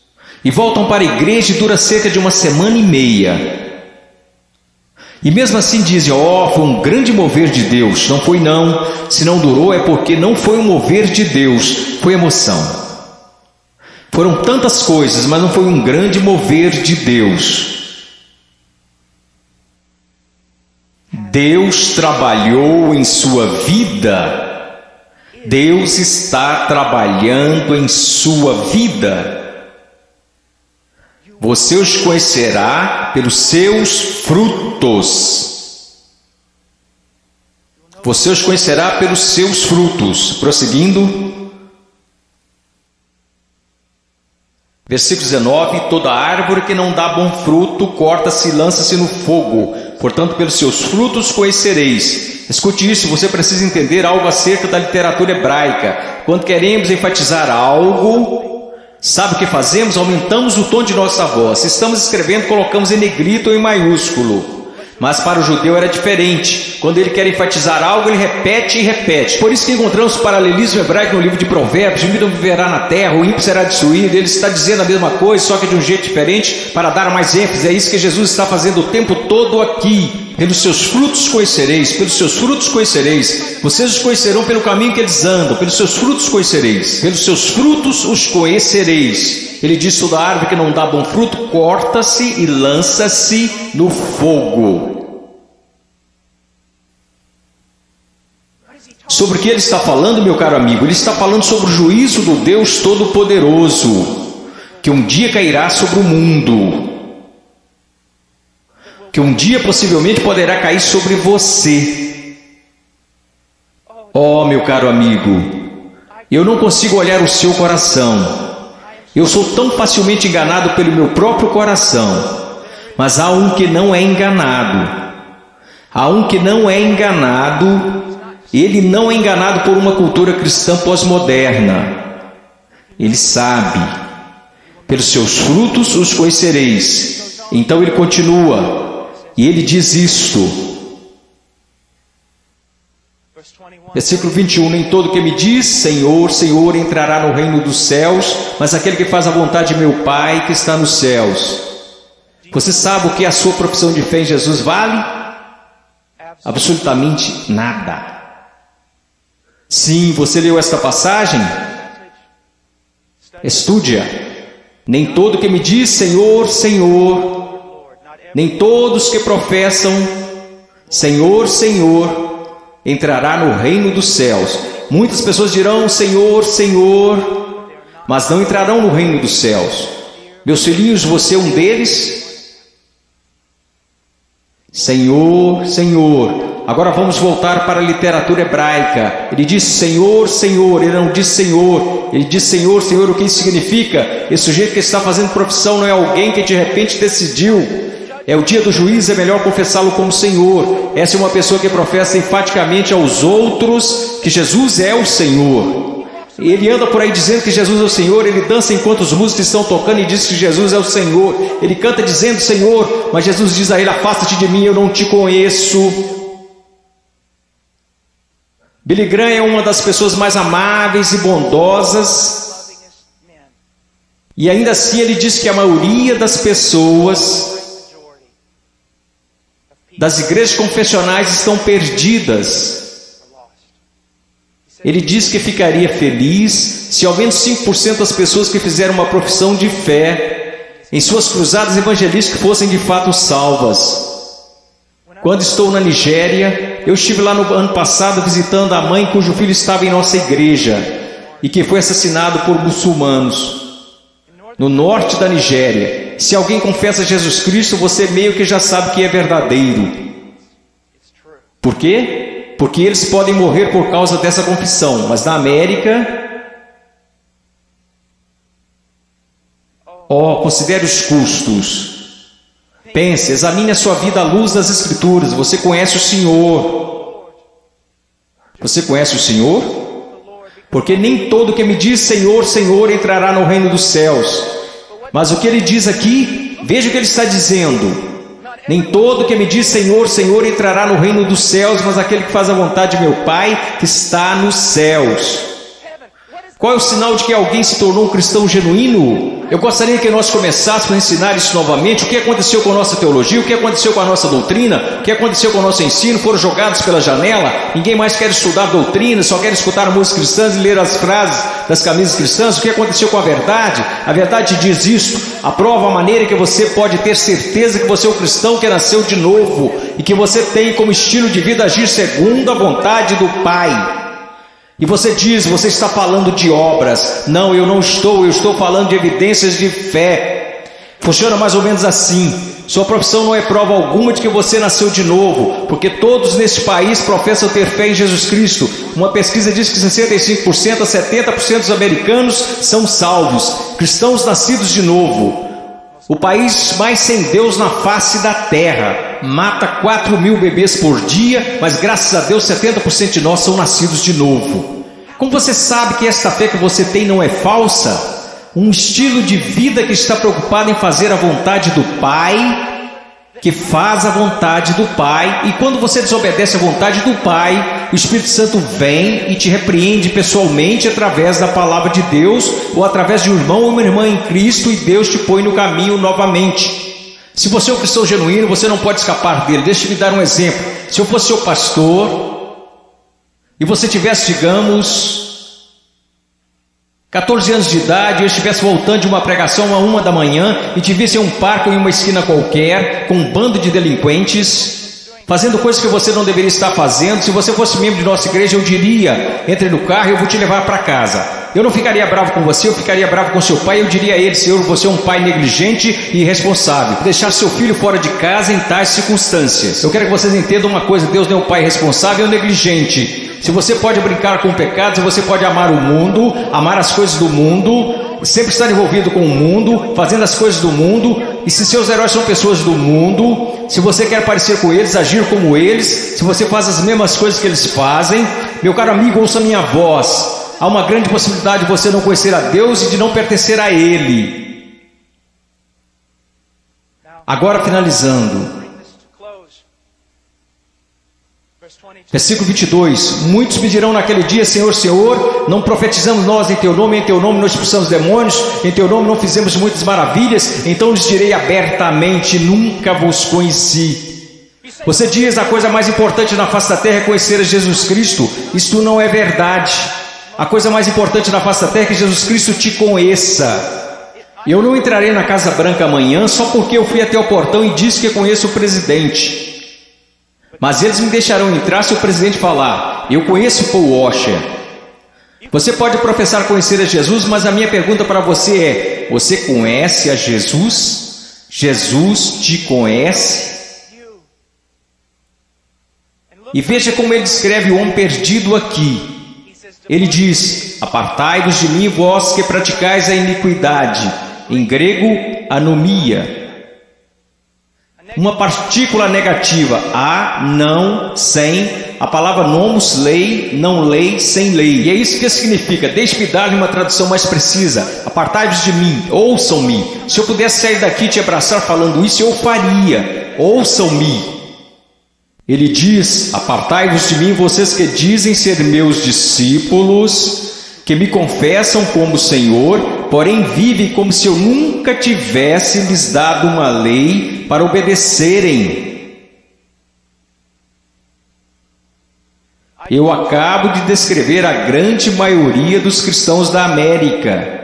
e voltam para a igreja e dura cerca de uma semana e meia. E mesmo assim dizem: foi um grande mover de Deus. Não foi não. Se não durou é porque não foi um mover de Deus, foi emoção. Foram tantas coisas, mas não foi um grande mover de Deus. Deus trabalhou em sua vida. Deus está trabalhando em sua vida. Você os conhecerá pelos seus frutos. Você os conhecerá pelos seus frutos. Prosseguindo. Versículo 19. Toda árvore que não dá bom fruto, corta-se e lança-se no fogo. Portanto, pelos seus frutos conhecereis. Escute isso, você precisa entender algo acerca da literatura hebraica. Quando queremos enfatizar algo, sabe o que fazemos? Aumentamos o tom de nossa voz. Se estamos escrevendo, colocamos em negrito ou em maiúsculo. Mas para o judeu era diferente. Quando ele quer enfatizar algo, ele repete e repete. Por isso que encontramos paralelismo hebraico no livro de Provérbios: o ímpio viverá na terra, o ímpio será destruído. Ele está dizendo a mesma coisa, só que de um jeito diferente, para dar mais ênfase. É isso que Jesus está fazendo o tempo todo aqui. Pelos seus frutos conhecereis, pelos seus frutos conhecereis. Vocês os conhecerão pelo caminho que eles andam, pelos seus frutos conhecereis, pelos seus frutos os conhecereis. Ele diz: toda árvore que não dá bom fruto, corta-se e lança-se no fogo. Sobre o que ele está falando, meu caro amigo? Ele está falando sobre o juízo do Deus Todo-Poderoso, que um dia cairá sobre o mundo, que um dia possivelmente poderá cair sobre você. Meu caro amigo, eu não consigo olhar o seu coração. Eu sou tão facilmente enganado pelo meu próprio coração. Mas há um que não é enganado. Há um que não é enganado. Ele não é enganado por uma cultura cristã pós-moderna. Ele sabe. Pelos seus frutos os conhecereis. Então ele continua. E ele diz isto. Versículo 21, nem todo que me diz Senhor, Senhor entrará no reino dos céus, mas aquele que faz a vontade de meu Pai que está nos céus. Você sabe o que a sua profissão de fé em Jesus vale? Absolutamente nada. Sim, você leu esta passagem? Estude-a. Nem todo que me diz Senhor, Senhor, nem todos que professam Senhor, Senhor, entrará no reino dos céus. Muitas pessoas dirão Senhor, Senhor, mas não entrarão no reino dos céus. Meus filhinhos, você é um deles? Senhor, Senhor. Agora vamos voltar para a literatura hebraica. Ele diz Senhor, Senhor, ele não diz Senhor. Ele diz Senhor, Senhor, o que isso significa? Esse sujeito que está fazendo profissão não é alguém que de repente decidiu. É o dia do juízo, é melhor confessá-lo como Senhor. Essa é uma pessoa que professa enfaticamente aos outros que Jesus é o Senhor. Ele anda por aí dizendo que Jesus é o Senhor, ele dança enquanto os músicos estão tocando e diz que Jesus é o Senhor. Ele canta dizendo Senhor, mas Jesus diz a ele, afasta-te de mim, eu não te conheço. Billy Graham é uma das pessoas mais amáveis e bondosas, e ainda assim ele diz que a maioria das pessoas das igrejas confessionais estão perdidas. Ele diz que ficaria feliz se ao menos 5% das pessoas que fizeram uma profissão de fé em suas cruzadas evangelísticas fossem de fato salvas. Quando estou na Nigéria, eu estive lá no ano passado visitando a mãe cujo filho estava em nossa igreja e que foi assassinado por muçulmanos. No norte da Nigéria, se alguém confessa Jesus Cristo, você meio que já sabe que é verdadeiro. Por quê? Porque eles podem morrer por causa dessa confissão, mas na América, considere os custos. Pense, examine a sua vida à luz das Escrituras. Você conhece o Senhor? Você conhece o Senhor? Porque nem todo que me diz Senhor, Senhor entrará no reino dos céus. Mas o que ele diz aqui, veja o que ele está dizendo. Nem todo que me diz Senhor, Senhor entrará no reino dos céus, mas aquele que faz a vontade de meu Pai que está nos céus. Qual é o sinal de que alguém se tornou um cristão genuíno? Eu gostaria que nós começássemos a ensinar isso novamente. O que aconteceu com a nossa teologia? O que aconteceu com a nossa doutrina? O que aconteceu com o nosso ensino? Foram jogados pela janela? Ninguém mais quer estudar doutrina, só quer escutar músicas cristãs e ler as frases das camisas cristãs. O que aconteceu com a verdade? A verdade diz isto. Aprova a maneira que você pode ter certeza que você é um cristão que nasceu de novo e que você tem como estilo de vida agir segundo a vontade do Pai. E você diz, você está falando de obras. Não, eu não estou, eu estou falando de evidências de fé. Funciona mais ou menos assim. Sua profissão não é prova alguma de que você nasceu de novo, porque todos neste país professam ter fé em Jesus Cristo. Uma pesquisa diz que 65% a 70% dos americanos são salvos, cristãos nascidos de novo. O país mais sem Deus na face da terra mata 4.000 bebês por dia, mas graças a Deus 70% de nós são nascidos de novo. Como você sabe que esta fé que você tem não é falsa? Um estilo de vida que está preocupado em fazer a vontade do Pai, que faz a vontade do Pai, e quando você desobedece a vontade do Pai, o Espírito Santo vem e te repreende pessoalmente através da palavra de Deus, ou através de um irmão ou uma irmã em Cristo, e Deus te põe no caminho novamente. Se você é um cristão genuíno, você não pode escapar dele. Deixa eu me dar um exemplo. Se eu fosse seu pastor, e você tivesse, digamos, 14 anos de idade, eu estivesse voltando de uma pregação a 1 da manhã e te visse em um parque ou em uma esquina qualquer, com um bando de delinquentes, fazendo coisas que você não deveria estar fazendo. Se você fosse membro de nossa igreja, eu diria, entre no carro e eu vou te levar para casa. Eu não ficaria bravo com você, eu ficaria bravo com seu pai. Eu diria a ele, Senhor, você é um pai negligente e irresponsável, deixar seu filho fora de casa em tais circunstâncias. Eu quero que vocês entendam uma coisa, Deus não é um pai irresponsável ou negligente. Se você pode brincar com o pecado, se você pode amar o mundo, amar as coisas do mundo, sempre estar envolvido com o mundo, fazendo as coisas do mundo, e se seus heróis são pessoas do mundo, se você quer parecer com eles, agir como eles, se você faz as mesmas coisas que eles fazem, meu caro amigo, ouça minha voz, há uma grande possibilidade de você não conhecer a Deus e de não pertencer a Ele. Agora finalizando, Versículo 22. Muitos me dirão naquele dia: Senhor, Senhor, não profetizamos nós em teu nome não expulsamos demônios, em teu nome não fizemos muitas maravilhas? Então lhes direi abertamente: nunca vos conheci. Você diz: a coisa mais importante na face da terra é conhecer a Jesus Cristo. Isto não é verdade. A coisa mais importante na face da terra é que Jesus Cristo te conheça. Eu não entrarei na Casa Branca amanhã só porque eu fui até o portão e disse que conheço o presidente. Mas eles me deixarão entrar se o presidente falar: eu conheço Paul Washer. Você pode professar conhecer a Jesus, mas a minha pergunta para você é: você conhece a Jesus? Jesus te conhece? E veja como ele descreve o homem perdido aqui. Ele diz: apartai-vos de mim, vós que praticais a iniquidade. Em grego, anomia. Uma partícula negativa, a, não, sem. A palavra nomos, lei, não lei, sem lei. E é isso que significa. Deixe-me dar-lhe uma tradução mais precisa. Apartai-vos de mim, ouçam-me. Se eu pudesse sair daqui e te abraçar falando isso, eu faria. Ouçam-me. Ele diz: apartai-vos de mim, vocês que dizem ser meus discípulos, que me confessam como Senhor, porém vivem como se eu nunca tivesse lhes dado uma lei para obedecerem. Eu acabo de descrever a grande maioria dos cristãos da América.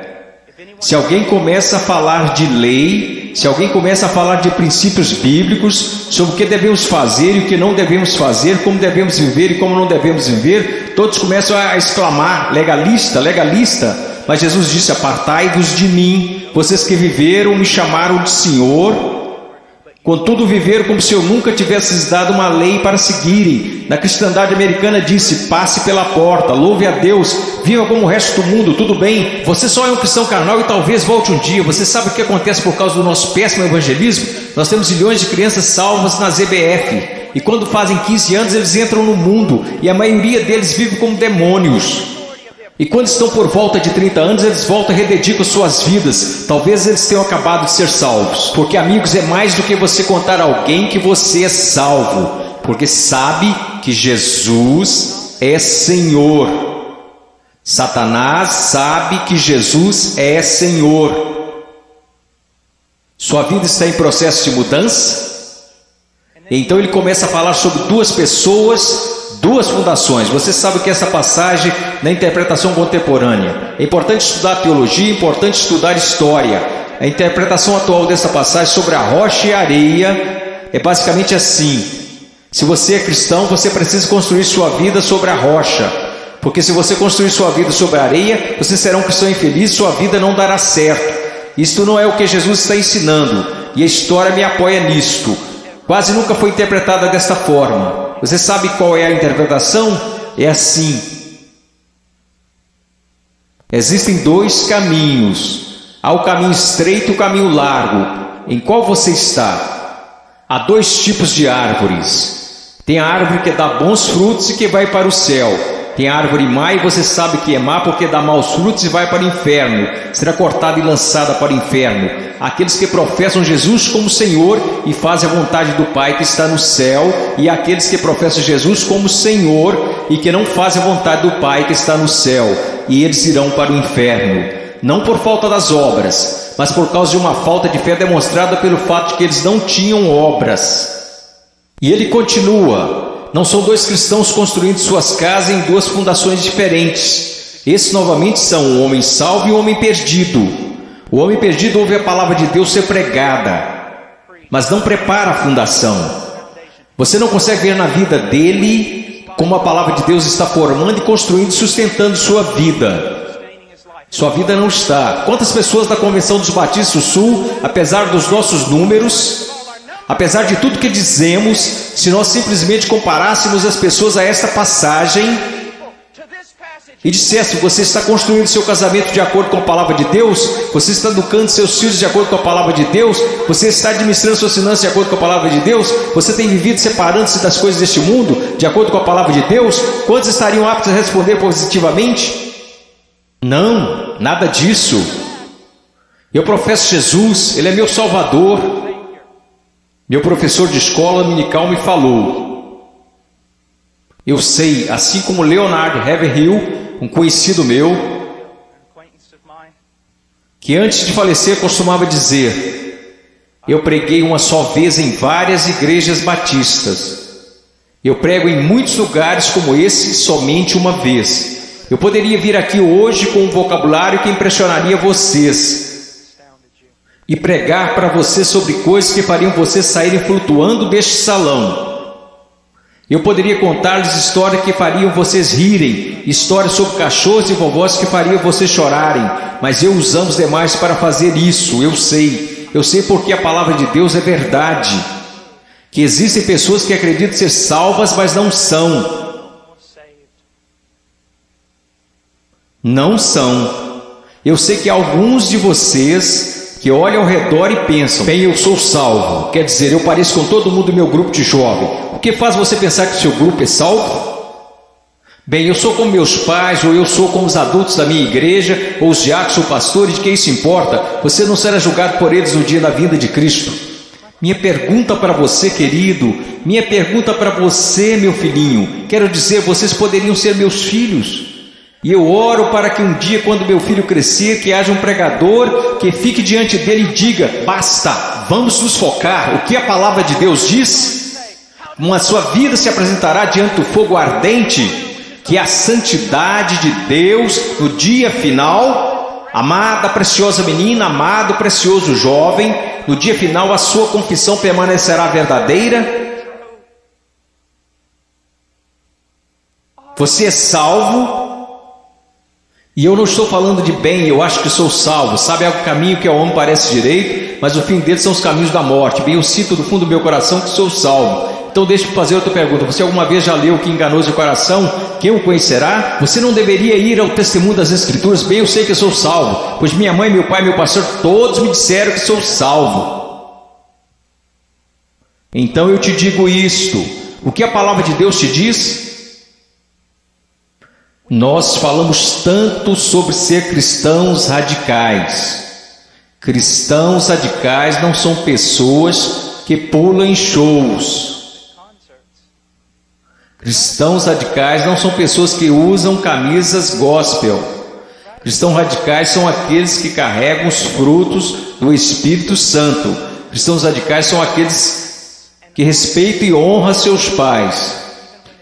Se alguém começa a falar de lei, se alguém começa a falar de princípios bíblicos, sobre o que devemos fazer e o que não devemos fazer, como devemos viver e como não devemos viver, todos começam a exclamar: legalista, legalista. Mas Jesus disse: apartai-vos de mim, vocês que viveram, me chamaram de Senhor, contudo viveram como se eu nunca tivesse lhes dado uma lei para seguirem. Na cristandade americana disse: passe pela porta, louve a Deus, viva como o resto do mundo, tudo bem, você só é um cristão carnal e talvez volte um dia. Você sabe o que acontece por causa do nosso péssimo evangelismo? Nós temos milhões de crianças salvas na ZBF, e quando fazem 15 anos eles entram no mundo, e a maioria deles vive como demônios. E quando estão por volta de 30 anos, eles voltam e rededicam suas vidas. Talvez eles tenham acabado de ser salvos. Porque, amigos, é mais do que você contar a alguém que você é salvo. Porque sabe que Jesus é Senhor. Satanás sabe que Jesus é Senhor. Sua vida está em processo de mudança? Então ele começa a falar sobre duas pessoas, duas fundações. Você sabe que essa passagem na interpretação contemporânea é importante estudar teologia, é importante estudar história. A interpretação atual dessa passagem sobre a rocha e a areia é basicamente assim: se você é cristão, você precisa construir sua vida sobre a rocha, porque se você construir sua vida sobre a areia, você será um cristão infeliz, sua vida não dará certo. Isto não é o que Jesus está ensinando, e a história me apoia nisto. Quase nunca foi interpretada desta forma. Você sabe qual é a interpretação? É assim: existem dois caminhos. Há o caminho estreito e o caminho largo. Em qual você está? Há dois tipos de árvores. Tem a árvore que dá bons frutos e que vai para o céu. Tem a árvore má, e você sabe que é má porque dá maus frutos e vai para o inferno. Será cortada e lançada para o inferno. Aqueles que professam Jesus como Senhor e fazem a vontade do Pai que está no céu, e aqueles que professam Jesus como Senhor e que não fazem a vontade do Pai que está no céu, e eles irão para o inferno. Não por falta das obras, mas por causa de uma falta de fé demonstrada pelo fato de que eles não tinham obras. E ele continua: não são dois cristãos construindo suas casas em duas fundações diferentes. Esses novamente são um homem salvo e um homem perdido. O homem perdido ouve a palavra de Deus ser pregada, mas não prepara a fundação. Você não consegue ver na vida dele como a palavra de Deus está formando e construindo e sustentando sua vida. Sua vida não está. Quantas pessoas da Convenção dos Batistas do Sul, apesar dos nossos números, apesar de tudo que dizemos, se nós simplesmente comparássemos as pessoas a esta passagem e dissesse: você está construindo seu casamento de acordo com a palavra de Deus, você está educando seus filhos de acordo com a palavra de Deus, você está administrando suas finanças de acordo com a palavra de Deus, você tem vivido separando-se das coisas deste mundo de acordo com a palavra de Deus, quantos estariam aptos a responder positivamente? Não, nada disso. Eu professo Jesus, Ele é meu Salvador. Meu professor de escola dominical me falou: Eu sei, assim como Leonard Haverhill, um conhecido meu, que antes de falecer costumava dizer: eu preguei uma só vez em várias igrejas batistas. Eu prego em muitos lugares como esse somente uma vez. Eu poderia vir aqui hoje com um vocabulário que impressionaria vocês e pregar para vocês sobre coisas que fariam vocês saírem flutuando deste salão. Eu poderia contar-lhes histórias que fariam vocês rirem, histórias sobre cachorros e vovós que fariam vocês chorarem, mas eu usamos demais para fazer isso. Eu sei porque a palavra de Deus é verdade, que existem pessoas que acreditam ser salvas, mas não são. Não são. Eu sei que alguns de vocês que olham ao redor e pensam: bem, eu sou salvo, quer dizer, eu pareço com todo mundo do meu grupo de jovem. O que faz você pensar que o seu grupo é salvo? Bem, eu sou como meus pais, ou eu sou como os adultos da minha igreja, ou os diáconos ou pastores, de que isso importa? Você não será julgado por eles no dia da vinda de Cristo. Minha pergunta para você, querido, minha pergunta para você, meu filhinho, quero dizer, vocês poderiam ser meus filhos. E eu oro para que um dia, quando meu filho crescer, que haja um pregador que fique diante dele e diga: basta, vamos nos focar. O que a palavra de Deus diz? Uma sua vida se apresentará diante do fogo ardente, que é a santidade de Deus no dia final. Amada, preciosa menina, amado, precioso jovem, no dia final a sua confissão permanecerá verdadeira. Você é salvo. E eu não estou falando de bem, eu acho que sou salvo. Sabe, o caminho que ao homem parece direito, mas o fim dele são os caminhos da morte. Bem, eu sinto do fundo do meu coração que sou salvo. Então deixa-me fazer outra pergunta: você alguma vez já leu que enganoso de coração, quem o conhecerá? Você não deveria ir ao testemunho das Escrituras? Bem, eu sei que eu sou salvo, pois minha mãe, meu pai, meu pastor, todos me disseram que sou salvo. Então eu te digo isto: o que a palavra de Deus te diz? Nós falamos tanto sobre ser cristãos radicais. Cristãos radicais não são pessoas que pulam em shows. Cristãos radicais não são pessoas que usam camisas gospel. Cristãos radicais são aqueles que carregam os frutos do Espírito Santo. Cristãos radicais são aqueles que respeitam e honram seus pais,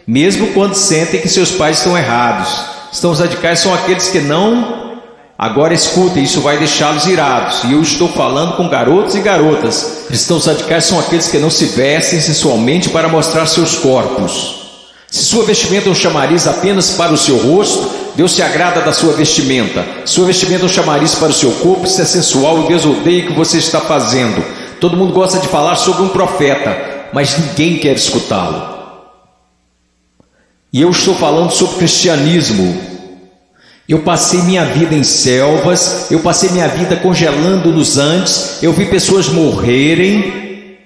mesmo quando sentem que seus pais estão errados. Cristãos radicais são aqueles que não... Agora escutem, isso vai deixá-los irados. E eu estou falando com garotos e garotas. Cristãos radicais são aqueles que não se vestem sensualmente para mostrar seus corpos. Se sua vestimenta é um chamariz apenas para o seu rosto, Deus se agrada da sua vestimenta. Sua vestimenta é um chamariz para o seu corpo, isso é sensual, e Deus odeia o que você está fazendo. Todo mundo gosta de falar sobre um profeta, mas ninguém quer escutá-lo. E eu estou falando sobre cristianismo. Eu passei minha vida em selvas, eu passei minha vida congelando nos Andes, eu vi pessoas morrerem.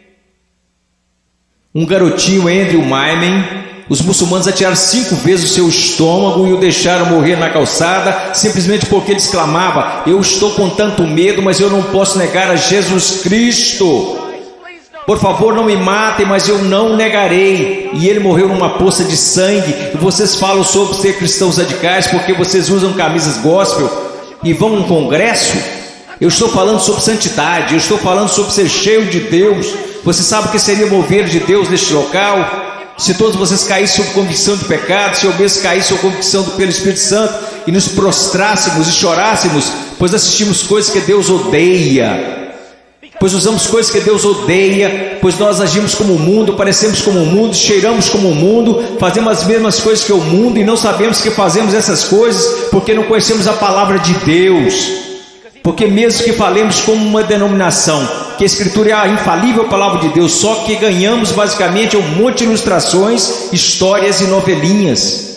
Um garotinho, Andrew Maimen, os muçulmanos atiraram 5 vezes o seu estômago e o deixaram morrer na calçada, simplesmente porque ele exclamava: eu estou com tanto medo, mas eu não posso negar a Jesus Cristo. Por favor, não me matem, mas eu não negarei. E ele morreu numa poça de sangue. E vocês falam sobre ser cristãos radicais porque vocês usam camisas gospel e vão a um congresso? Eu estou falando sobre santidade, eu estou falando sobre ser cheio de Deus. Você sabe o que seria mover de Deus neste local? Se todos vocês caíssem sob convicção de pecado, se eu mesmo caísse sob convicção pelo Espírito Santo e nos prostrássemos e chorássemos, pois assistimos coisas que Deus odeia, pois usamos coisas que Deus odeia, pois nós agimos como o mundo, parecemos como o mundo, cheiramos como o mundo, fazemos as mesmas coisas que o mundo e não sabemos que fazemos essas coisas porque não conhecemos a palavra de Deus. Porque mesmo que falemos como uma denominação, que a Escritura é a infalível palavra de Deus, só que ganhamos basicamente um monte de ilustrações, histórias e novelinhas.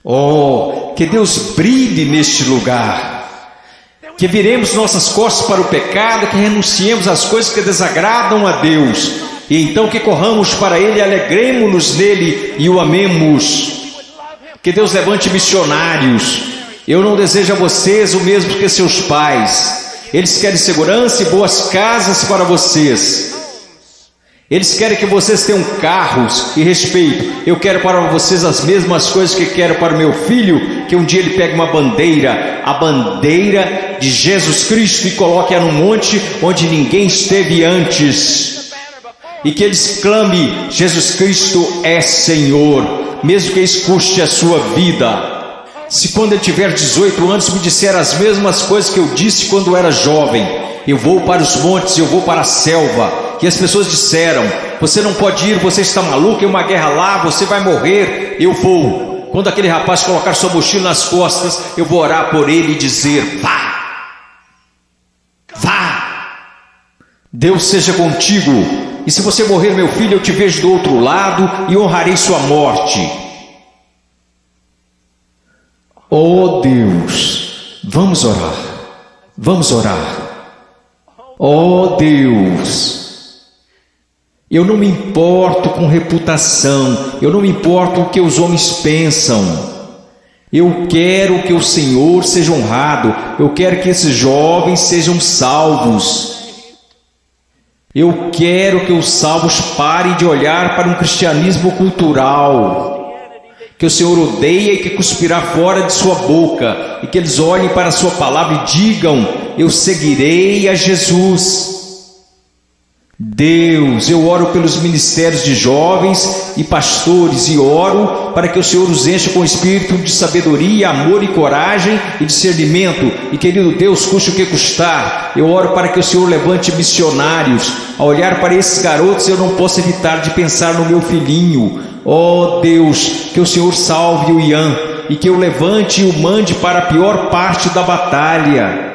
Oh, que Deus brilhe neste lugar. Que viremos nossas costas para o pecado, que renunciemos às coisas que desagradam a Deus, e então que corramos para Ele, alegremos-nos nele e o amemos. Que Deus levante missionários. Eu não desejo a vocês o mesmo que seus pais. Eles querem segurança e boas casas para vocês. Eles querem que vocês tenham carros e respeito. Eu quero para vocês as mesmas coisas que quero para o meu filho, que um dia ele pegue uma bandeira, a bandeira de Jesus Cristo, e coloque-a num monte onde ninguém esteve antes, e que eles clame: Jesus Cristo é Senhor, mesmo que isso custe a sua vida. Se quando ele tiver 18 anos me disser as mesmas coisas que eu disse quando era jovem, eu vou para os montes, eu vou para a selva, e as pessoas disseram: você não pode ir, você está maluco, é uma guerra lá, você vai morrer. Eu vou. Quando aquele rapaz colocar sua mochila nas costas, eu vou orar por ele e dizer: vá, vá, Deus seja contigo, e se você morrer, meu filho, eu te vejo do outro lado e honrarei sua morte. Oh Deus, vamos orar, vamos orar. Oh Deus, eu não me importo com reputação, eu não me importo com o que os homens pensam. Eu quero que o Senhor seja honrado, eu quero que esses jovens sejam salvos. Eu quero que os salvos parem de olhar para um cristianismo cultural, que o Senhor odeia e que cuspirá fora de sua boca, e que eles olhem para a sua palavra e digam: eu seguirei a Jesus. Deus, eu oro pelos ministérios de jovens e pastores, e oro para que o Senhor os encha com espírito de sabedoria, amor e coragem e discernimento, e querido Deus, custe o que custar, eu oro para que o Senhor levante missionários. Ao olhar para esses garotos, eu não posso evitar de pensar no meu filhinho. Oh Deus, que o Senhor salve o Ian, e que eu levante e o mande para a pior parte da batalha.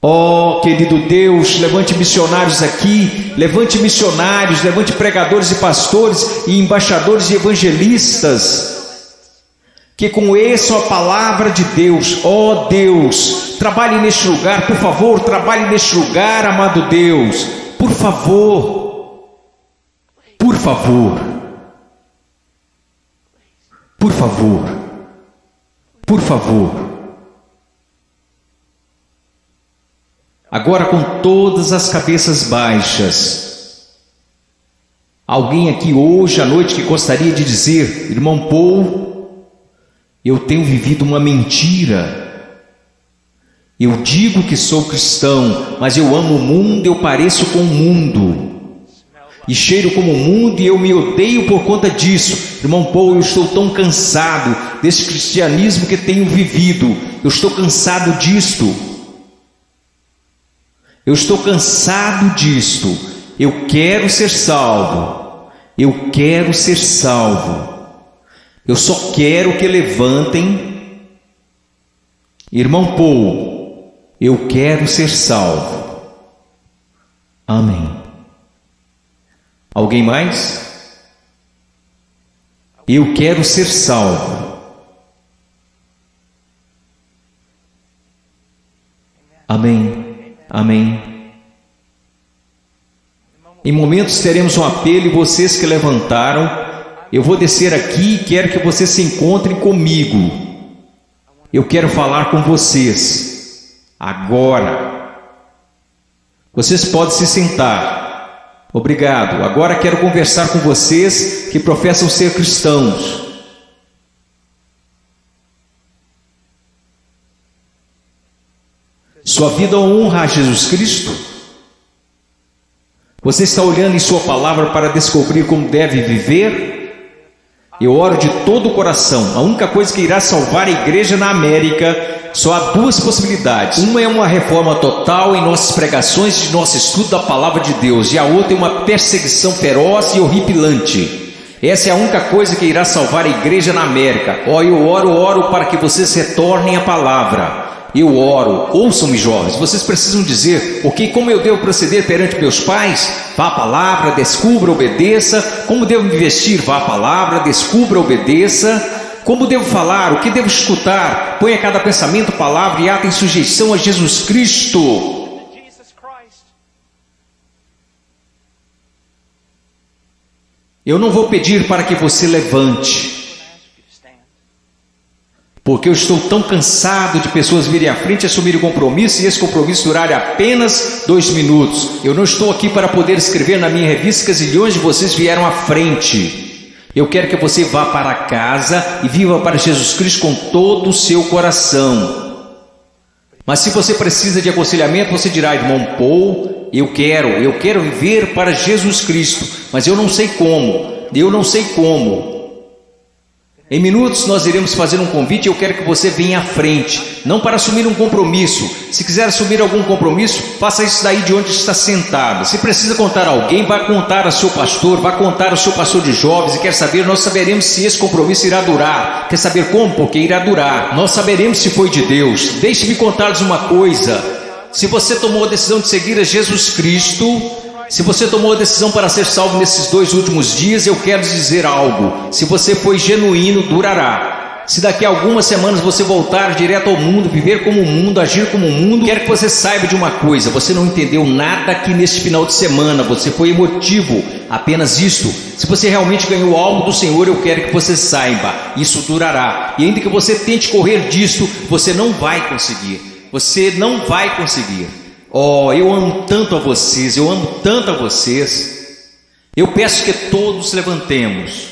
Oh, querido Deus, levante missionários aqui, levante missionários, levante pregadores e pastores e embaixadores e evangelistas, que conheçam a palavra de Deus. Oh Deus, trabalhe neste lugar, por favor, trabalhe neste lugar, amado Deus, por favor, por favor, por favor, por favor. Agora, com todas as cabeças baixas, alguém aqui hoje à noite que gostaria de dizer: irmão Paul, eu tenho vivido uma mentira. Eu digo que sou cristão, mas eu amo o mundo, eu pareço com o mundo, e cheiro como o mundo, e eu me odeio por conta disso. Irmão Paul, eu estou tão cansado desse cristianismo que tenho vivido, eu estou cansado disto. Eu estou cansado disto. Eu quero ser salvo. Eu quero ser salvo. Eu só quero que levantem. Irmão Paul, eu quero ser salvo. Amém. Alguém mais? Eu quero ser salvo. Amém. Amém. Em momentos teremos um apelo, e vocês que levantaram, eu vou descer aqui e quero que vocês se encontrem comigo. Eu quero falar com vocês agora. Vocês podem se sentar. Obrigado. Agora quero conversar com vocês que professam ser cristãos. Sua vida honra a Jesus Cristo? Você está olhando em sua palavra para descobrir como deve viver? Eu oro de todo o coração. A única coisa que irá salvar a igreja na América, só há duas possibilidades. Uma é uma reforma total em nossas pregações, de nosso estudo da palavra de Deus, e a outra é uma perseguição feroz e horripilante. Essa é a única coisa que irá salvar a igreja na América. Eu oro para que vocês retornem à palavra. Eu oro. Ouçam-me, jovens, vocês precisam dizer: ok, como eu devo proceder perante meus pais? Vá à palavra, descubra, obedeça. Como devo me vestir? Vá à palavra, descubra, obedeça. Como devo falar? O que devo escutar? Ponha cada pensamento, palavra e ato em sujeição a Jesus Cristo. Eu não vou pedir para que você levante. Porque eu estou tão cansado de pessoas virem à frente e assumirem o compromisso, e esse compromisso durar apenas 2 minutos. Eu não estou aqui para poder escrever na minha revista que zilhões de vocês vieram à frente. Eu quero que você vá para casa e viva para Jesus Cristo com todo o seu coração. Mas se você precisa de aconselhamento, você dirá: irmão Paul, eu quero viver para Jesus Cristo, mas eu não sei como. Em minutos nós iremos fazer um convite e eu quero que você venha à frente, não para assumir um compromisso. Se quiser assumir algum compromisso, faça isso daí de onde está sentado. Se precisa contar a alguém, vá contar ao seu pastor, vá contar ao seu pastor de jovens, e quer saber, nós saberemos se esse compromisso irá durar. Quer saber como? Porque irá durar. Nós saberemos se foi de Deus. Deixe-me contar-lhes uma coisa: se você tomou a decisão de seguir a Jesus Cristo, se você tomou a decisão para ser salvo nesses 2 últimos dias, eu quero dizer algo: se você foi genuíno, durará. Se daqui a algumas semanas você voltar direto ao mundo, viver como o mundo, agir como o mundo, quero que você saiba de uma coisa: você não entendeu nada aqui neste final de semana, você foi emotivo, apenas isto. Se você realmente ganhou algo do Senhor, eu quero que você saiba, isso durará. E ainda que você tente correr disto, você não vai conseguir. Você não vai conseguir. Oh, eu amo tanto a vocês, Eu peço que todos levantemos.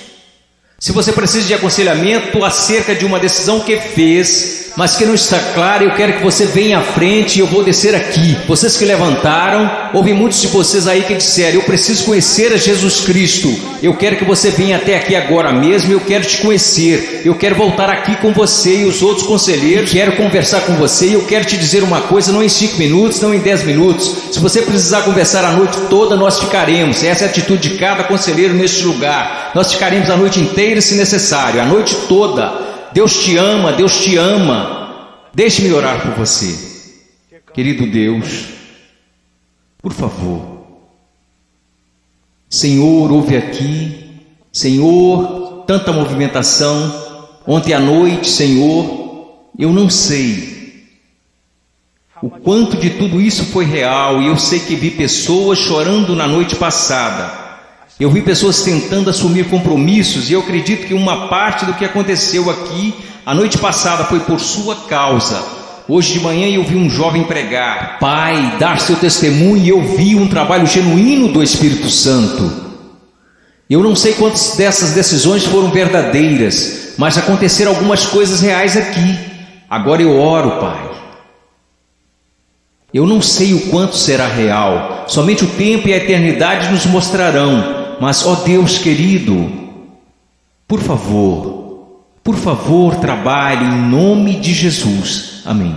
Se você precisa de aconselhamento acerca de uma decisão que fez, mas que não está clara, eu quero que você venha à frente e eu vou descer aqui. Vocês que levantaram, houve muitos de vocês aí que disseram: eu preciso conhecer a Jesus Cristo. Eu quero que você venha até aqui agora mesmo, eu quero te conhecer. Eu quero voltar aqui com você e os outros conselheiros, quero conversar com você e eu quero te dizer uma coisa, não em 5 minutos, não em 10 minutos. Se você precisar conversar a noite toda, nós ficaremos. Essa é a atitude de cada conselheiro neste lugar. Nós ficaremos a noite inteira se necessário, a noite toda. Deus te ama, Deus te ama. Deixe-me orar por você. Querido Deus, por favor, Senhor, ouve aqui. Senhor, tanta movimentação. Ontem à noite, Senhor, eu não sei o quanto de tudo isso foi real, e eu sei que vi pessoas chorando na noite passada. Eu vi pessoas tentando assumir compromissos, e eu acredito que uma parte do que aconteceu aqui a noite passada foi por sua causa. Hoje de manhã eu vi um jovem pregar, Pai, dar seu testemunho, e eu vi um trabalho genuíno do Espírito Santo. Eu não sei quantas dessas decisões foram verdadeiras, mas aconteceram algumas coisas reais aqui. Agora eu oro, Pai. Eu não sei o quanto será real, somente o tempo e a eternidade nos mostrarão. Mas, ó Deus querido, por favor, trabalhe em nome de Jesus. Amém.